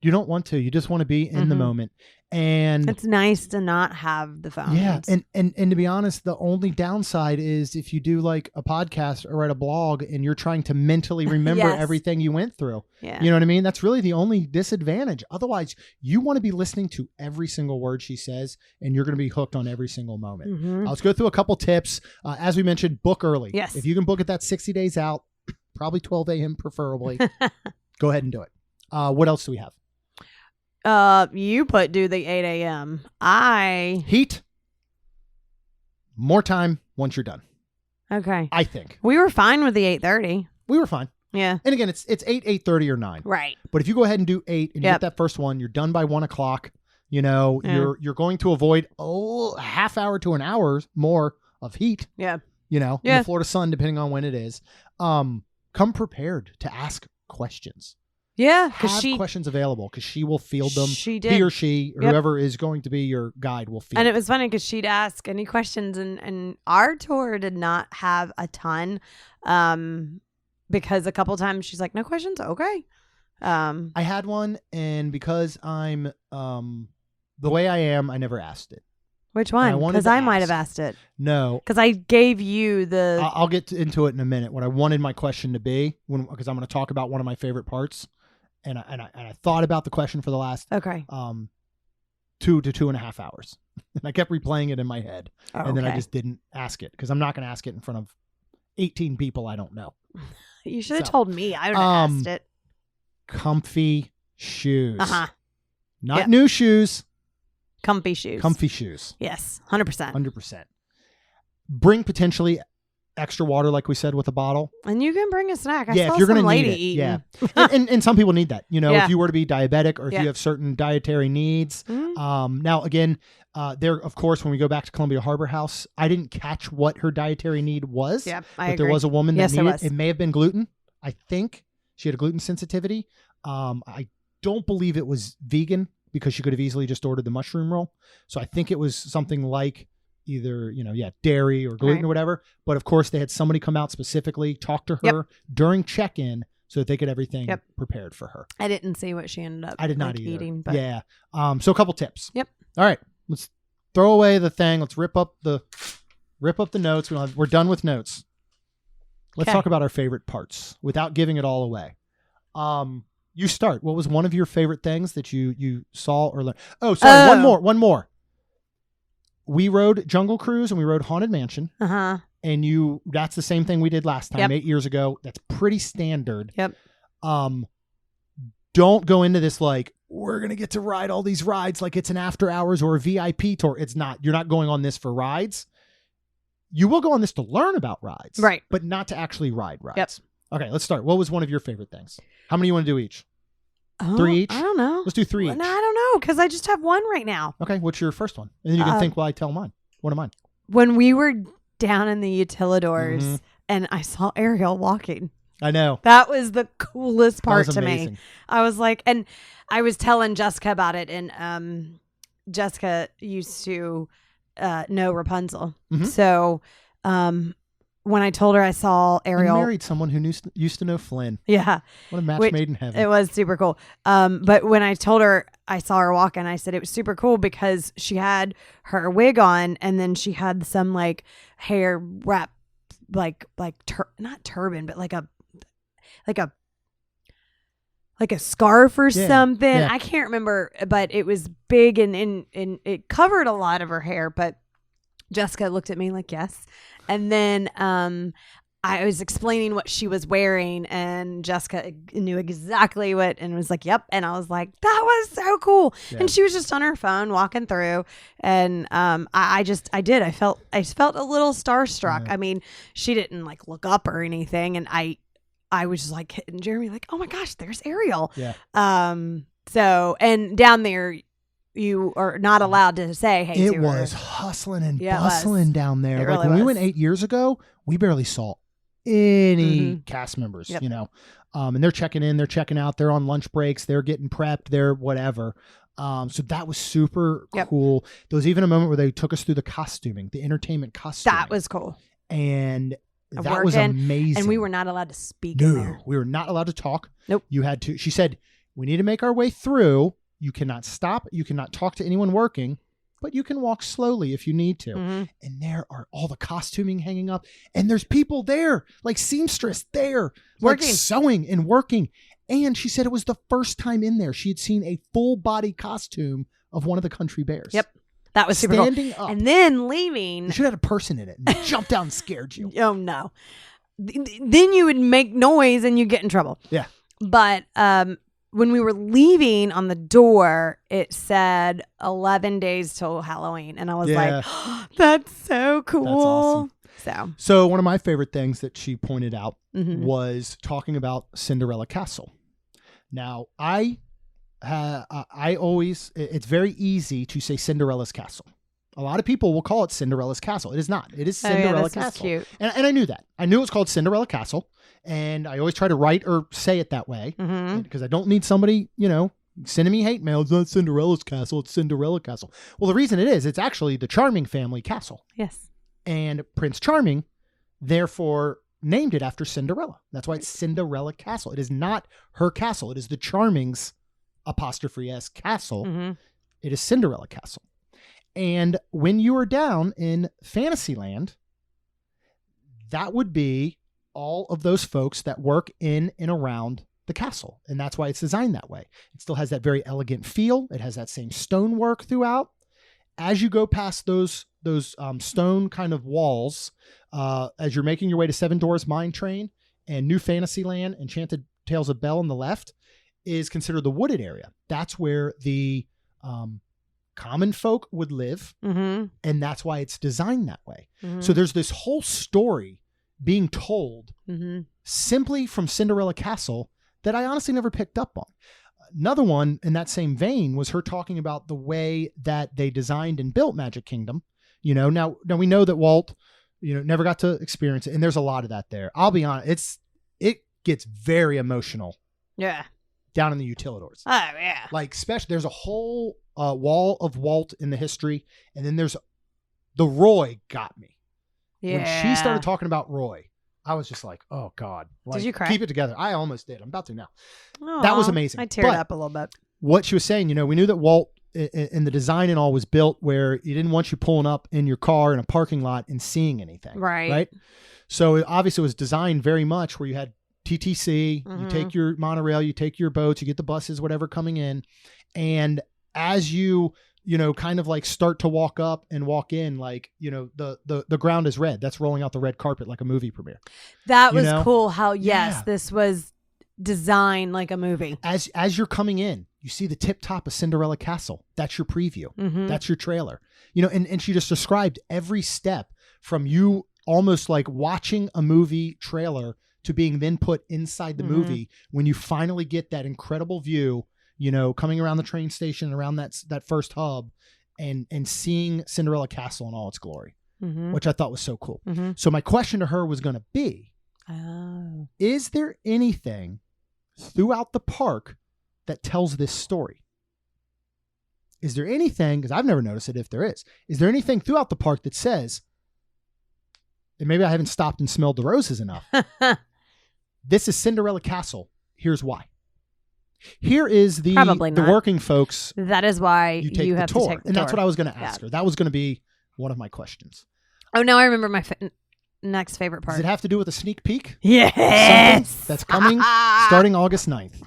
you don't want to. You just want to be in the moment. And it's nice to not have the phone. Yeah. And to be honest, the only downside is if you do like a podcast or write a blog and you're trying to mentally remember everything you went through. Yeah. You know what I mean? That's really the only disadvantage. Otherwise, you want to be listening to every single word she says, and you're going to be hooked on every single moment. Mm-hmm. Let's go through a couple tips. As we mentioned, book early. Yes. If you can book it that 60 days out, probably 12 a.m. preferably, go ahead and do it. What else do we have? You do the 8 a.m. Heat. More time once you're done. Okay. I think. We were fine with the 8:30. We were fine. Yeah. And again, it's 8, 8:30 or 9. Right. But if you go ahead and do 8 and you get that first one, you're done by 1 o'clock. You know, you're going to avoid a half hour to an hour more of heat. Yeah. You know, in the Florida sun, depending on when it is. Come prepared to ask questions. Yeah, have questions available because she will field them. She did. He or she, or whoever is going to be your guide, will field. And it was funny because she'd ask any questions, and our tour did not have a ton, because a couple times she's like, "No questions, okay." I had one, and because I'm the way I am, I never asked it. Which one? Because I might have asked it. No. Because I gave you the... I'll get into it in a minute, what I wanted my question to be, because I'm going to talk about one of my favorite parts. And I thought about the question for the last 2 to 2.5 hours. And I kept replaying it in my head. And then I just didn't ask it, because I'm not going to ask it in front of 18 people I don't know. You should have told me. I would have asked it. Comfy shoes. Not Yep. new shoes. Comfy shoes. Comfy shoes. Yes, 100%. 100%. Bring potentially extra water, like we said, with a bottle. And you can bring a snack. I if saw you're some going to lady need it. eating. Yeah. and some people need that. Yeah. If you were to be diabetic or if Yeah. you have certain dietary needs. Mm-hmm. Now, again, there, of course, when we go back to Columbia Harbor House, I didn't catch what her dietary need was. Yeah, but I agree. there was a woman that needed was. it. May have been gluten. I think she had a gluten sensitivity. I don't believe it was vegan, because she could have easily just ordered the mushroom roll. So I think it was something like either, dairy or gluten or whatever. But of course, they had somebody come out specifically, talk to her during check-in so that they could have everything prepared for her. I didn't see what she ended up I did not either. eating. But... Yeah. So a couple tips. Yep. All right. Let's throw away the thing. Let's rip up the notes. We're done with notes. Let's talk about our favorite parts without giving it all away. You start. What was one of your favorite things that you saw or learned? Oh, sorry. One more. We rode Jungle Cruise and we rode Haunted Mansion. And that's the same thing we did last time, 8 years ago. That's pretty standard. Yep. Don't go into this like, we're going to get to ride all these rides like it's an after hours or a VIP tour. It's not. You're not going on this for rides. You will go on this to learn about rides. Right. But not to actually ride rides. Yep. Okay, let's start. What was one of your favorite things? How many you want to do each? 3 each? I don't know. Let's do 3 each. No, I don't know, because I just have one right now. Okay, what's your first one? And then you can think while I tell mine. What am mine? When we were down in the utilidors and I saw Ariel walking. I know. That was the coolest part to amazing. me. I was like, and I was telling Jessica about it, and Jessica used to know Rapunzel. So when I told her I saw Ariel. You married someone who used to know Flynn. Yeah. What a match made in heaven. It was super cool. But when I told her I saw her walking, I said it was super cool because she had her wig on and then she had some like hair wrap, not turban, but like a scarf or something. Yeah. I can't remember, but it was big and it covered a lot of her hair. But Jessica looked at me like, yes. And then I was explaining what she was wearing and Jessica knew exactly what and was like, yep. And I was like, that was so cool. Yeah. And she was just on her phone walking through. And I felt a little starstruck. Yeah. I mean, she didn't like look up or anything. And I was just like hitting Jeremy like, oh my gosh, there's Ariel. Yeah. So, and down there, you are not allowed to say, hey, it was hustling and bustling down there. It like really when we was. went 8 years ago, we barely saw any cast members, Yep. And they're checking in, they're checking out, they're on lunch breaks, they're getting prepped, they're whatever. So that was super cool. There was even a moment where they took us through the costuming, the entertainment costuming. That was cool. And that was amazing. And we were not allowed to speak in there. We were not allowed to talk. Nope. You had to, she said, we need to make our way through. You cannot stop. You cannot talk to anyone working, but you can walk slowly if you need to. Mm-hmm. And there are all the costuming hanging up. And there's people there, like seamstress there, working, like sewing and working. And she said it was the first time in there she had seen a full body costume of one of the country bears. Yep. That was super standing cool. up. And then leaving. You should have had a person in it and jumped out and scared you. Oh, no. Then you would make noise and you get in trouble. Yeah. But when we were leaving on the door, it said 11 days till Halloween. And I was like, oh, that's so cool. That's awesome. So one of my favorite things that she pointed out was talking about Cinderella Castle. Now, I always, it's very easy to say Cinderella's Castle. A lot of people will call it Cinderella's Castle. It is not. It is Cinderella Castle. Is cute. And I knew that. I knew it was called Cinderella Castle. And I always try to write or say it that way because I don't need somebody, sending me hate mail. It's not Cinderella's Castle. It's Cinderella Castle. Well, the reason it is, it's actually the Charming family castle. Yes. And Prince Charming, therefore, named it after Cinderella. That's why it's Cinderella Castle. It is not her castle. It is the Charming's '(s) castle. Mm-hmm. It is Cinderella Castle. And when you are down in Fantasyland, that would be all of those folks that work in and around the castle. And that's why it's designed that way. It still has that very elegant feel. It has that same stonework throughout. As you go past those stone kind of walls, as you're making your way to Seven Dwarfs Mine Train and New Fantasyland, Enchanted Tales of Belle on the left is considered the wooded area. That's where the common folk would live. Mm-hmm. And that's why it's designed that way. Mm-hmm. So there's this whole story being told mm-hmm. simply from Cinderella Castle that I honestly never picked up on. Another one in that same vein was her talking about the way that they designed and built Magic Kingdom. Now we know that Walt, never got to experience it. And there's a lot of that there. I'll be honest. It gets very emotional. Yeah. Down in the Utilidors. Oh, yeah. Like, especially, there's a whole wall of Walt in the history. And then there's the Roy got me. Yeah. When she started talking about Roy, I was just like, oh, God. Like, did you cry? Keep it together. I almost did. I'm about to now. Aww, that was amazing. I teared up a little bit. What she was saying, we knew that Walt in the design and all was built where he didn't want you pulling up in your car in a parking lot and seeing anything. Right. So it obviously was designed very much where you had TTC, mm-hmm. you take your monorail, you take your boats, you get the buses, whatever coming in. And as you kind of like start to walk up and walk in, like, the ground is red. That's rolling out the red carpet like a movie premiere. That was cool how, yes, yeah. This was designed like a movie. As you're coming in, you see the tip top of Cinderella Castle. That's your preview. Mm-hmm. That's your trailer. And she just described every step from you almost like watching a movie trailer to being then put inside the mm-hmm. movie when you finally get that incredible view, coming around the train station, around that first hub and seeing Cinderella Castle in all its glory, mm-hmm. which I thought was so cool. Mm-hmm. So my question to her was going to be, is there anything throughout the park that tells this story? Is there anything, because I've never noticed it if there is there anything throughout the park that says, and maybe I haven't stopped and smelled the roses enough, this is Cinderella Castle, here's why. Here is the working folks. That is why you have the tour. to take the and tour. That's what I was going to ask her. That was going to be one of my questions. Oh, now I remember my next favorite part. Does it have to do with a sneak peek? Yes. That's coming starting August 9th.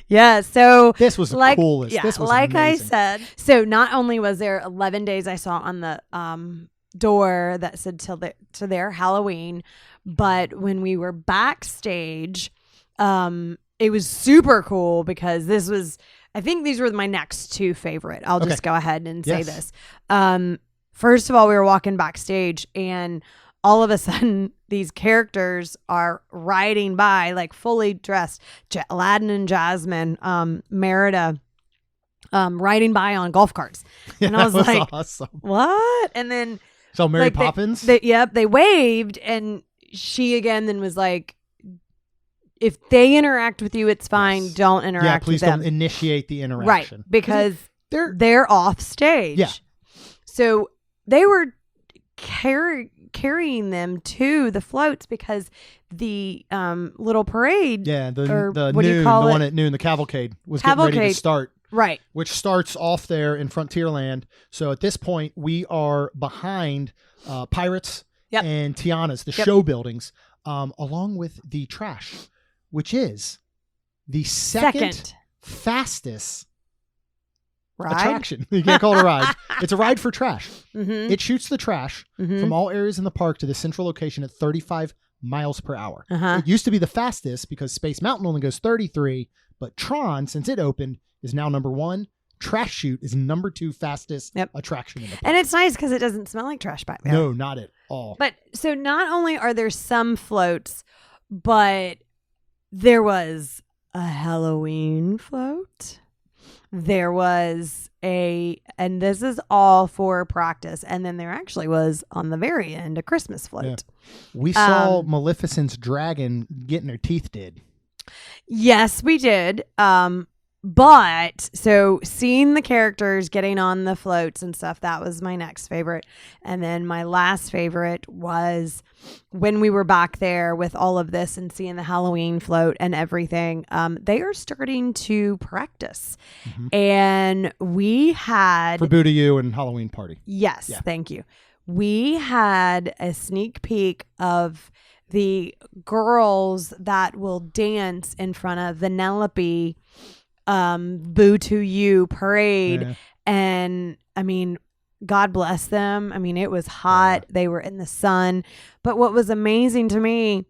Yeah. So this was the coolest. Yeah, this was like amazing. I said. So not only was there 11 days I saw on the door that said to their Halloween, but when we were backstage, it was super cool because I think these were my next two favorite. I'll just go ahead and say this. First of all, we were walking backstage and all of a sudden these characters are riding by like fully dressed. Aladdin and Jasmine, Merida, riding by on golf carts. And I was like, awesome. What? And then so Mary Poppins? They waved and she again then was like, if they interact with you, it's fine. Yes. Don't interact with them. Please don't initiate the interaction. Right, because they're off stage. Yeah. So they were carrying them to the floats because the little parade. Yeah, the one at noon, the cavalcade was getting ready to start. Right. Which starts off there in Frontierland. So at this point, we are behind Pirates and Tiana's, the show buildings, along with the Trash, which is the second fastest attraction. You can't call it a ride. It's a ride for trash. Mm-hmm. It shoots the trash from all areas in the park to the central location at 35 miles per hour. Uh-huh. It used to be the fastest because Space Mountain only goes 33, but Tron, since it opened, is now number 1. Trash Chute is number 2 fastest attraction in the park. And it's nice because it doesn't smell like trash back there. No, not at all. But so not only are there some floats, but there was a Halloween float. There was and this is all for practice. And then there actually was on the very end a Christmas float. Yeah. We saw Maleficent's dragon getting her teeth did. Yes, we did. But so seeing the characters getting on the floats and stuff, that was my next favorite. And then my last favorite was when we were back there with all of this and seeing the Halloween float and everything. They are starting to practice. And we had for Boo to You and Halloween Party. Yes, thank you. We had a sneak peek of the girls that will dance in front of Vanellope Boo to You parade. And I mean, God bless them. I mean, it was hot. They were in the sun. But what was amazing to me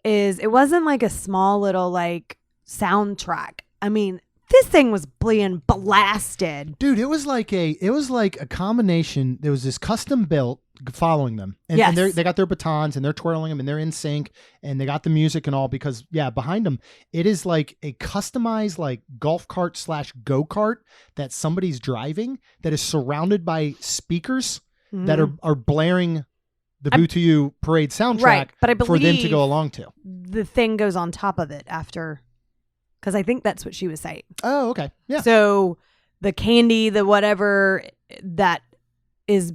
is it wasn't like a small little like soundtrack. I mean, this thing was being blasted. Dude, it was like a combination. There was this custom built following them. And, and they got their batons and they're twirling them and they're in sync and they got the music and all because behind them, it is like a customized like golf cart / go-kart that somebody's driving that is surrounded by speakers that are blaring the Boo to You parade soundtrack but I believe for them to go along to. The thing goes on top of it after. Because I think that's what she was saying. Oh, okay. Yeah. So the candy, the whatever that is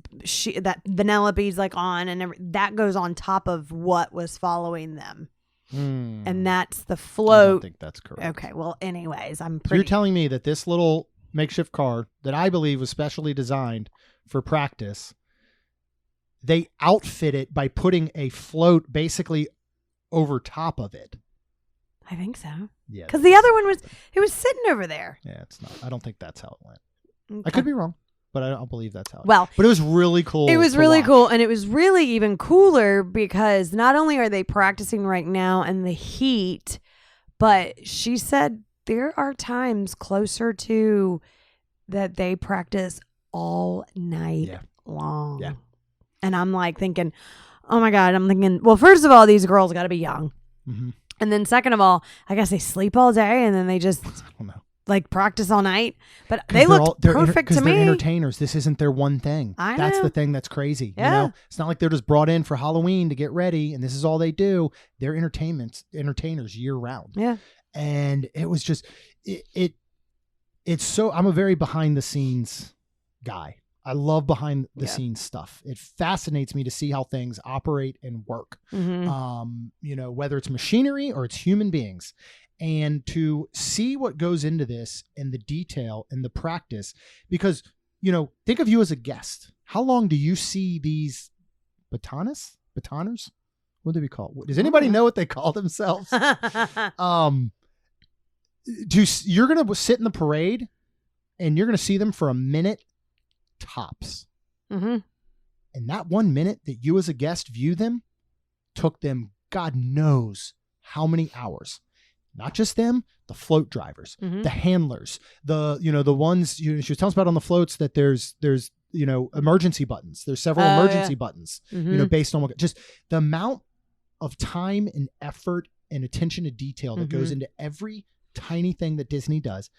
that Vanellope's like on and that goes on top of what was following them. And that's the float. I don't think that's correct. Okay. Well, anyways, So you're telling me that this little makeshift car that I believe was specially designed for practice, they outfit it by putting a float basically over top of it. I think so. Yeah. Because the other one was sitting over there. Yeah, it's not. I don't think that's how it went. Okay. I could be wrong, but I don't believe that's how it went. But it was really cool. It was really cool. And it was really even cooler because not only are they practicing right now in the heat, but she said there are times closer to that they practice all night long. Yeah. And I'm like thinking, oh my God, well, first of all, these girls got to be young. And then second of all, I guess they sleep all day and then they just like practice all night. But they look perfect to me. They're entertainers. This isn't their one thing. I know. That's the thing that's crazy. Yeah. You know, it's not like they're just brought in for Halloween to get ready and this is all they do. They're entertainers year round. Yeah. And it was just it's so I'm a very behind the scenes guy. I love behind the scenes stuff. It fascinates me to see how things operate and work. You know, whether it's machinery or it's human beings, and to see what goes into this and the detail and the practice, because, you know, think of you as a guest. How long do you see these batoners? What do we call it? Does anybody know what they call themselves? You're going to sit in the parade and you're going to see them for a minute tops. And that 1 minute that you as a guest view them took them God knows how many hours. Not just them, the float drivers, the handlers, the ones she was telling us about on the floats that there's emergency buttons. There's several emergency buttons, based on what, just the amount of time and effort and attention to detail that goes into every tiny thing that Disney does.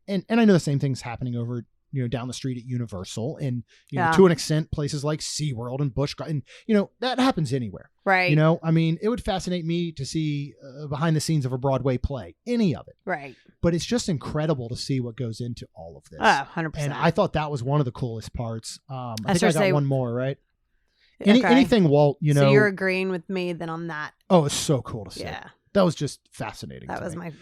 And I know the same thing's happening over down the street at Universal and, to an extent, places like SeaWorld and Busch Gardens, and, that happens anywhere. Right. I mean, it would fascinate me to see behind the scenes of a Broadway play, any of it. Right. But it's just incredible to see what goes into all of this. Oh, 100%. And I thought that was one of the coolest parts. I think I got one more, right? Okay. Anything Walt, So you're agreeing with me then on that. Oh, it's so cool to see. Yeah. That was just fascinating. That was my...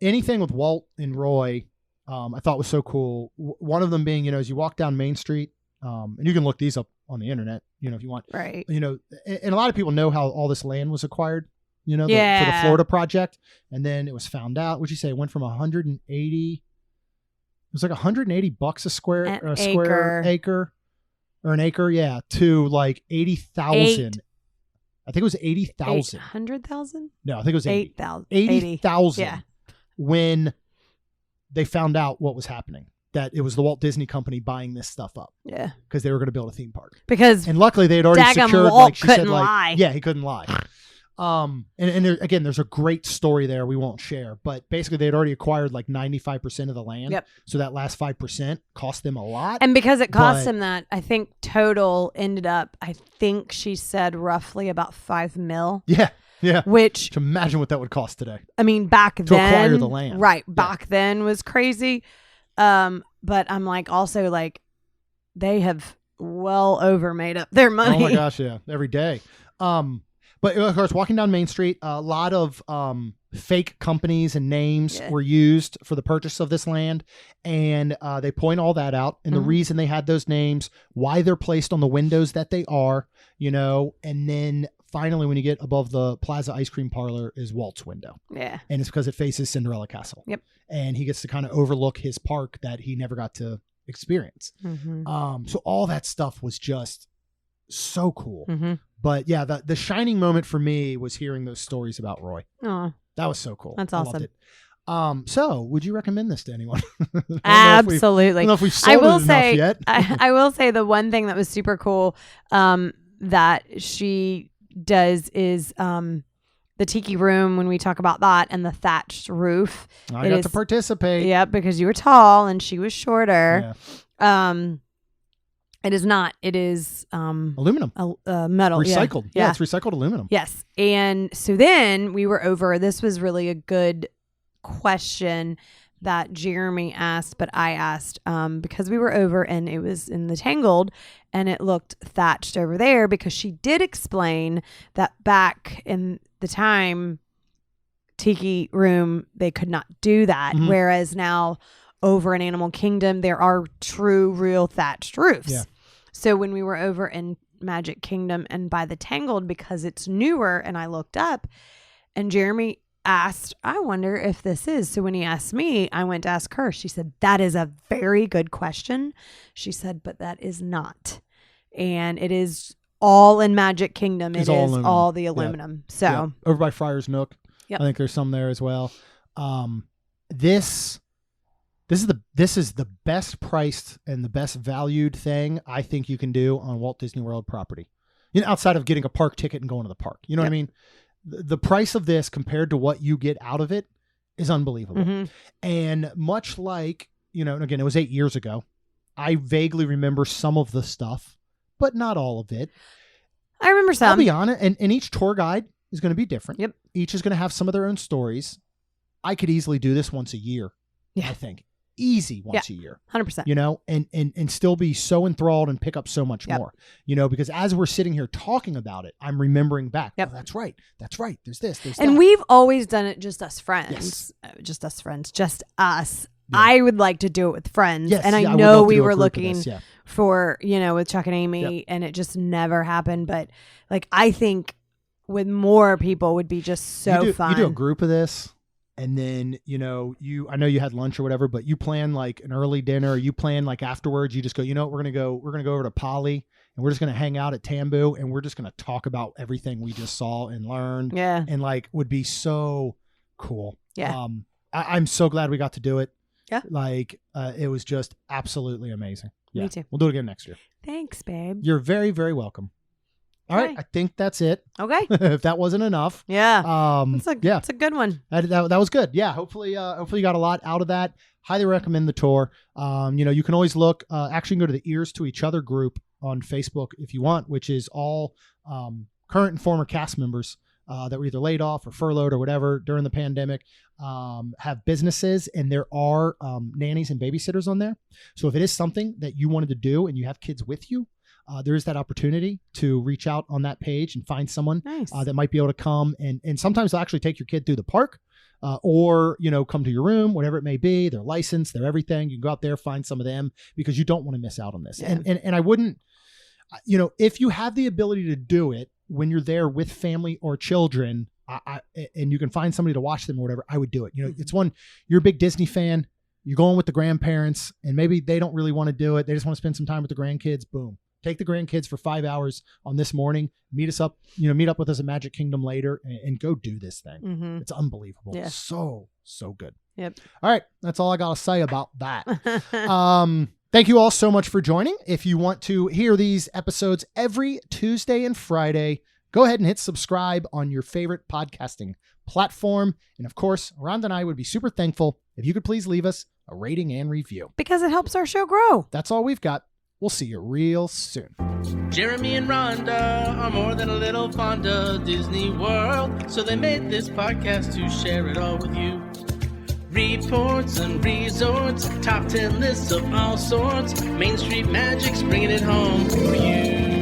Anything with Walt and Roy... I thought was so cool. One of them being, as you walk down Main Street, and you can look these up on the internet, if you want. Right. And a lot of people know how all this land was acquired, for the Florida project. And then it was found out, what'd you say? It went from 180, it was like $180 a square acre or an acre. Yeah. To like 80,000. I think it was 80,000. 100,000? No, I think it was 8,000. 80,000. Yeah. When they found out what was happening, that it was the Walt Disney Company buying this stuff up. Yeah. Because they were going to build a theme park. And luckily they had already secured, Walt couldn't lie. Yeah, he couldn't lie. And there, again, there's a great story there we won't share, but basically they had already acquired like 95% of the land. Yep. So that last 5% cost them a lot. And because it cost him that, I think total ended up, I think she said roughly about $5 million. Yeah. Yeah. Which, to imagine what that would cost today. I mean, back then, acquire the land. Right. Back then was crazy. But I'm like, also like, they have well over made up their money. Oh my gosh, yeah, every day. But of course, walking down Main Street, a lot of fake companies and names were used for the purchase of this land, and they point all that out and the reason they had those names, why they're placed on the windows that they are, and then finally, when you get above the Plaza Ice Cream Parlor, is Walt's window. Yeah, and it's because it faces Cinderella Castle. Yep, and he gets to kind of overlook his park that he never got to experience. So all that stuff was just so cool. But yeah, the shining moment for me was hearing those stories about Roy. Oh, that was so cool. That's awesome. I loved it. So would you recommend this to anyone? Absolutely. I don't know if we've sold it enough yet. I will say the one thing that was super cool that she does is the tiki room, when we talk about that, and the thatched roof. I got to participate. Yeah, because you were tall and she was shorter. Yeah. It is not. It is aluminum. Metal. Recycled. Yeah, it's recycled aluminum. Yes. And so then we were over. This was really a good question that Jeremy asked, but I asked because we were over and it was in the Tangled and it looked thatched over there, because she did explain that back in the time, tiki room, they could not do that. Whereas now over in Animal Kingdom, there are true, real thatched roofs. Yeah. So when we were over in Magic Kingdom and by the Tangled, because it's newer, and I looked up and Jeremy asked, I wonder if this is. So when he asked me, I went to ask her. She said, that is a very good question. She said, but that is not. And it is all in Magic Kingdom. It is all the aluminum. Yeah. So over by Friar's Nook. Yep. I think there's some there as well. This is the best priced and the best valued thing I think you can do on Walt Disney World property. Outside of getting a park ticket and going to the park. You know what I mean? The price of this compared to what you get out of it is unbelievable. And much like, and again, it was 8 years ago. I vaguely remember some of the stuff, but not all of it. I remember some. I'll be honest. And each tour guide is going to be different. Yep. Each is going to have some of their own stories. I could easily do this once a year. Yeah. I think. Easy once a year. 100%. And still be so enthralled and pick up so much more, because as we're sitting here talking about it, I'm remembering back. Yep. Oh, that's right. There's this, and we've always done it just us friends. Yes. Just us friends, just us. Yeah. I would like to do it with friends. Yes, and I know we were looking for, with Chuck and Amy, and it just never happened. But like, I think with more people would be just so fun. You do a group of this. And then, I know you had lunch or whatever, but you plan like an early dinner, or you plan like afterwards, you just go, we're going to go over to Polly and we're just going to hang out at Tambu and we're just going to talk about everything we just saw and learned. Yeah. And like, would be so cool. Yeah. I'm so glad we got to do it. Yeah. Like, it was just absolutely amazing. Yeah. Me too. We'll do it again next year. Thanks, babe. You're very, very welcome. All right, I think that's it. Okay. If that wasn't enough. Yeah. It's a good one. That was good. Yeah. Hopefully you got a lot out of that. Highly recommend the tour. You can always look, actually go to the Ears to Each Other group on Facebook if you want, which is all current and former cast members that were either laid off or furloughed or whatever during the pandemic, have businesses, and there are nannies and babysitters on there. So if it is something that you wanted to do and you have kids with you, there is that opportunity to reach out on that page and find someone that might be able to come. And sometimes they'll actually take your kid through the park or, come to your room, whatever it may be. They're licensed, they're everything. You can go out there, find some of them, because you don't want to miss out on this. Yeah. And I wouldn't, if you have the ability to do it when you're there with family or children, and you can find somebody to watch them or whatever, I would do it. It's one, you're a big Disney fan, you're going with the grandparents, and maybe they don't really want to do it. They just want to spend some time with the grandkids. Boom. Take the grandkids for 5 hours on this morning, meet up with us at Magic Kingdom later and go do this thing. Mm-hmm. It's unbelievable. Yeah. So good. Yep. All right. That's all I got to say about that. Thank you all so much for joining. If you want to hear these episodes every Tuesday and Friday, go ahead and hit subscribe on your favorite podcasting platform. And of course, Rhonda and I would be super thankful if you could please leave us a rating and review. Because it helps our show grow. That's all we've got. We'll see you real soon. Jeremy and Rhonda are more than a little fond of Disney World, so they made this podcast to share it all with you. Reports and resorts, top 10 lists of all sorts, Main Street Magic's bringing it home for you.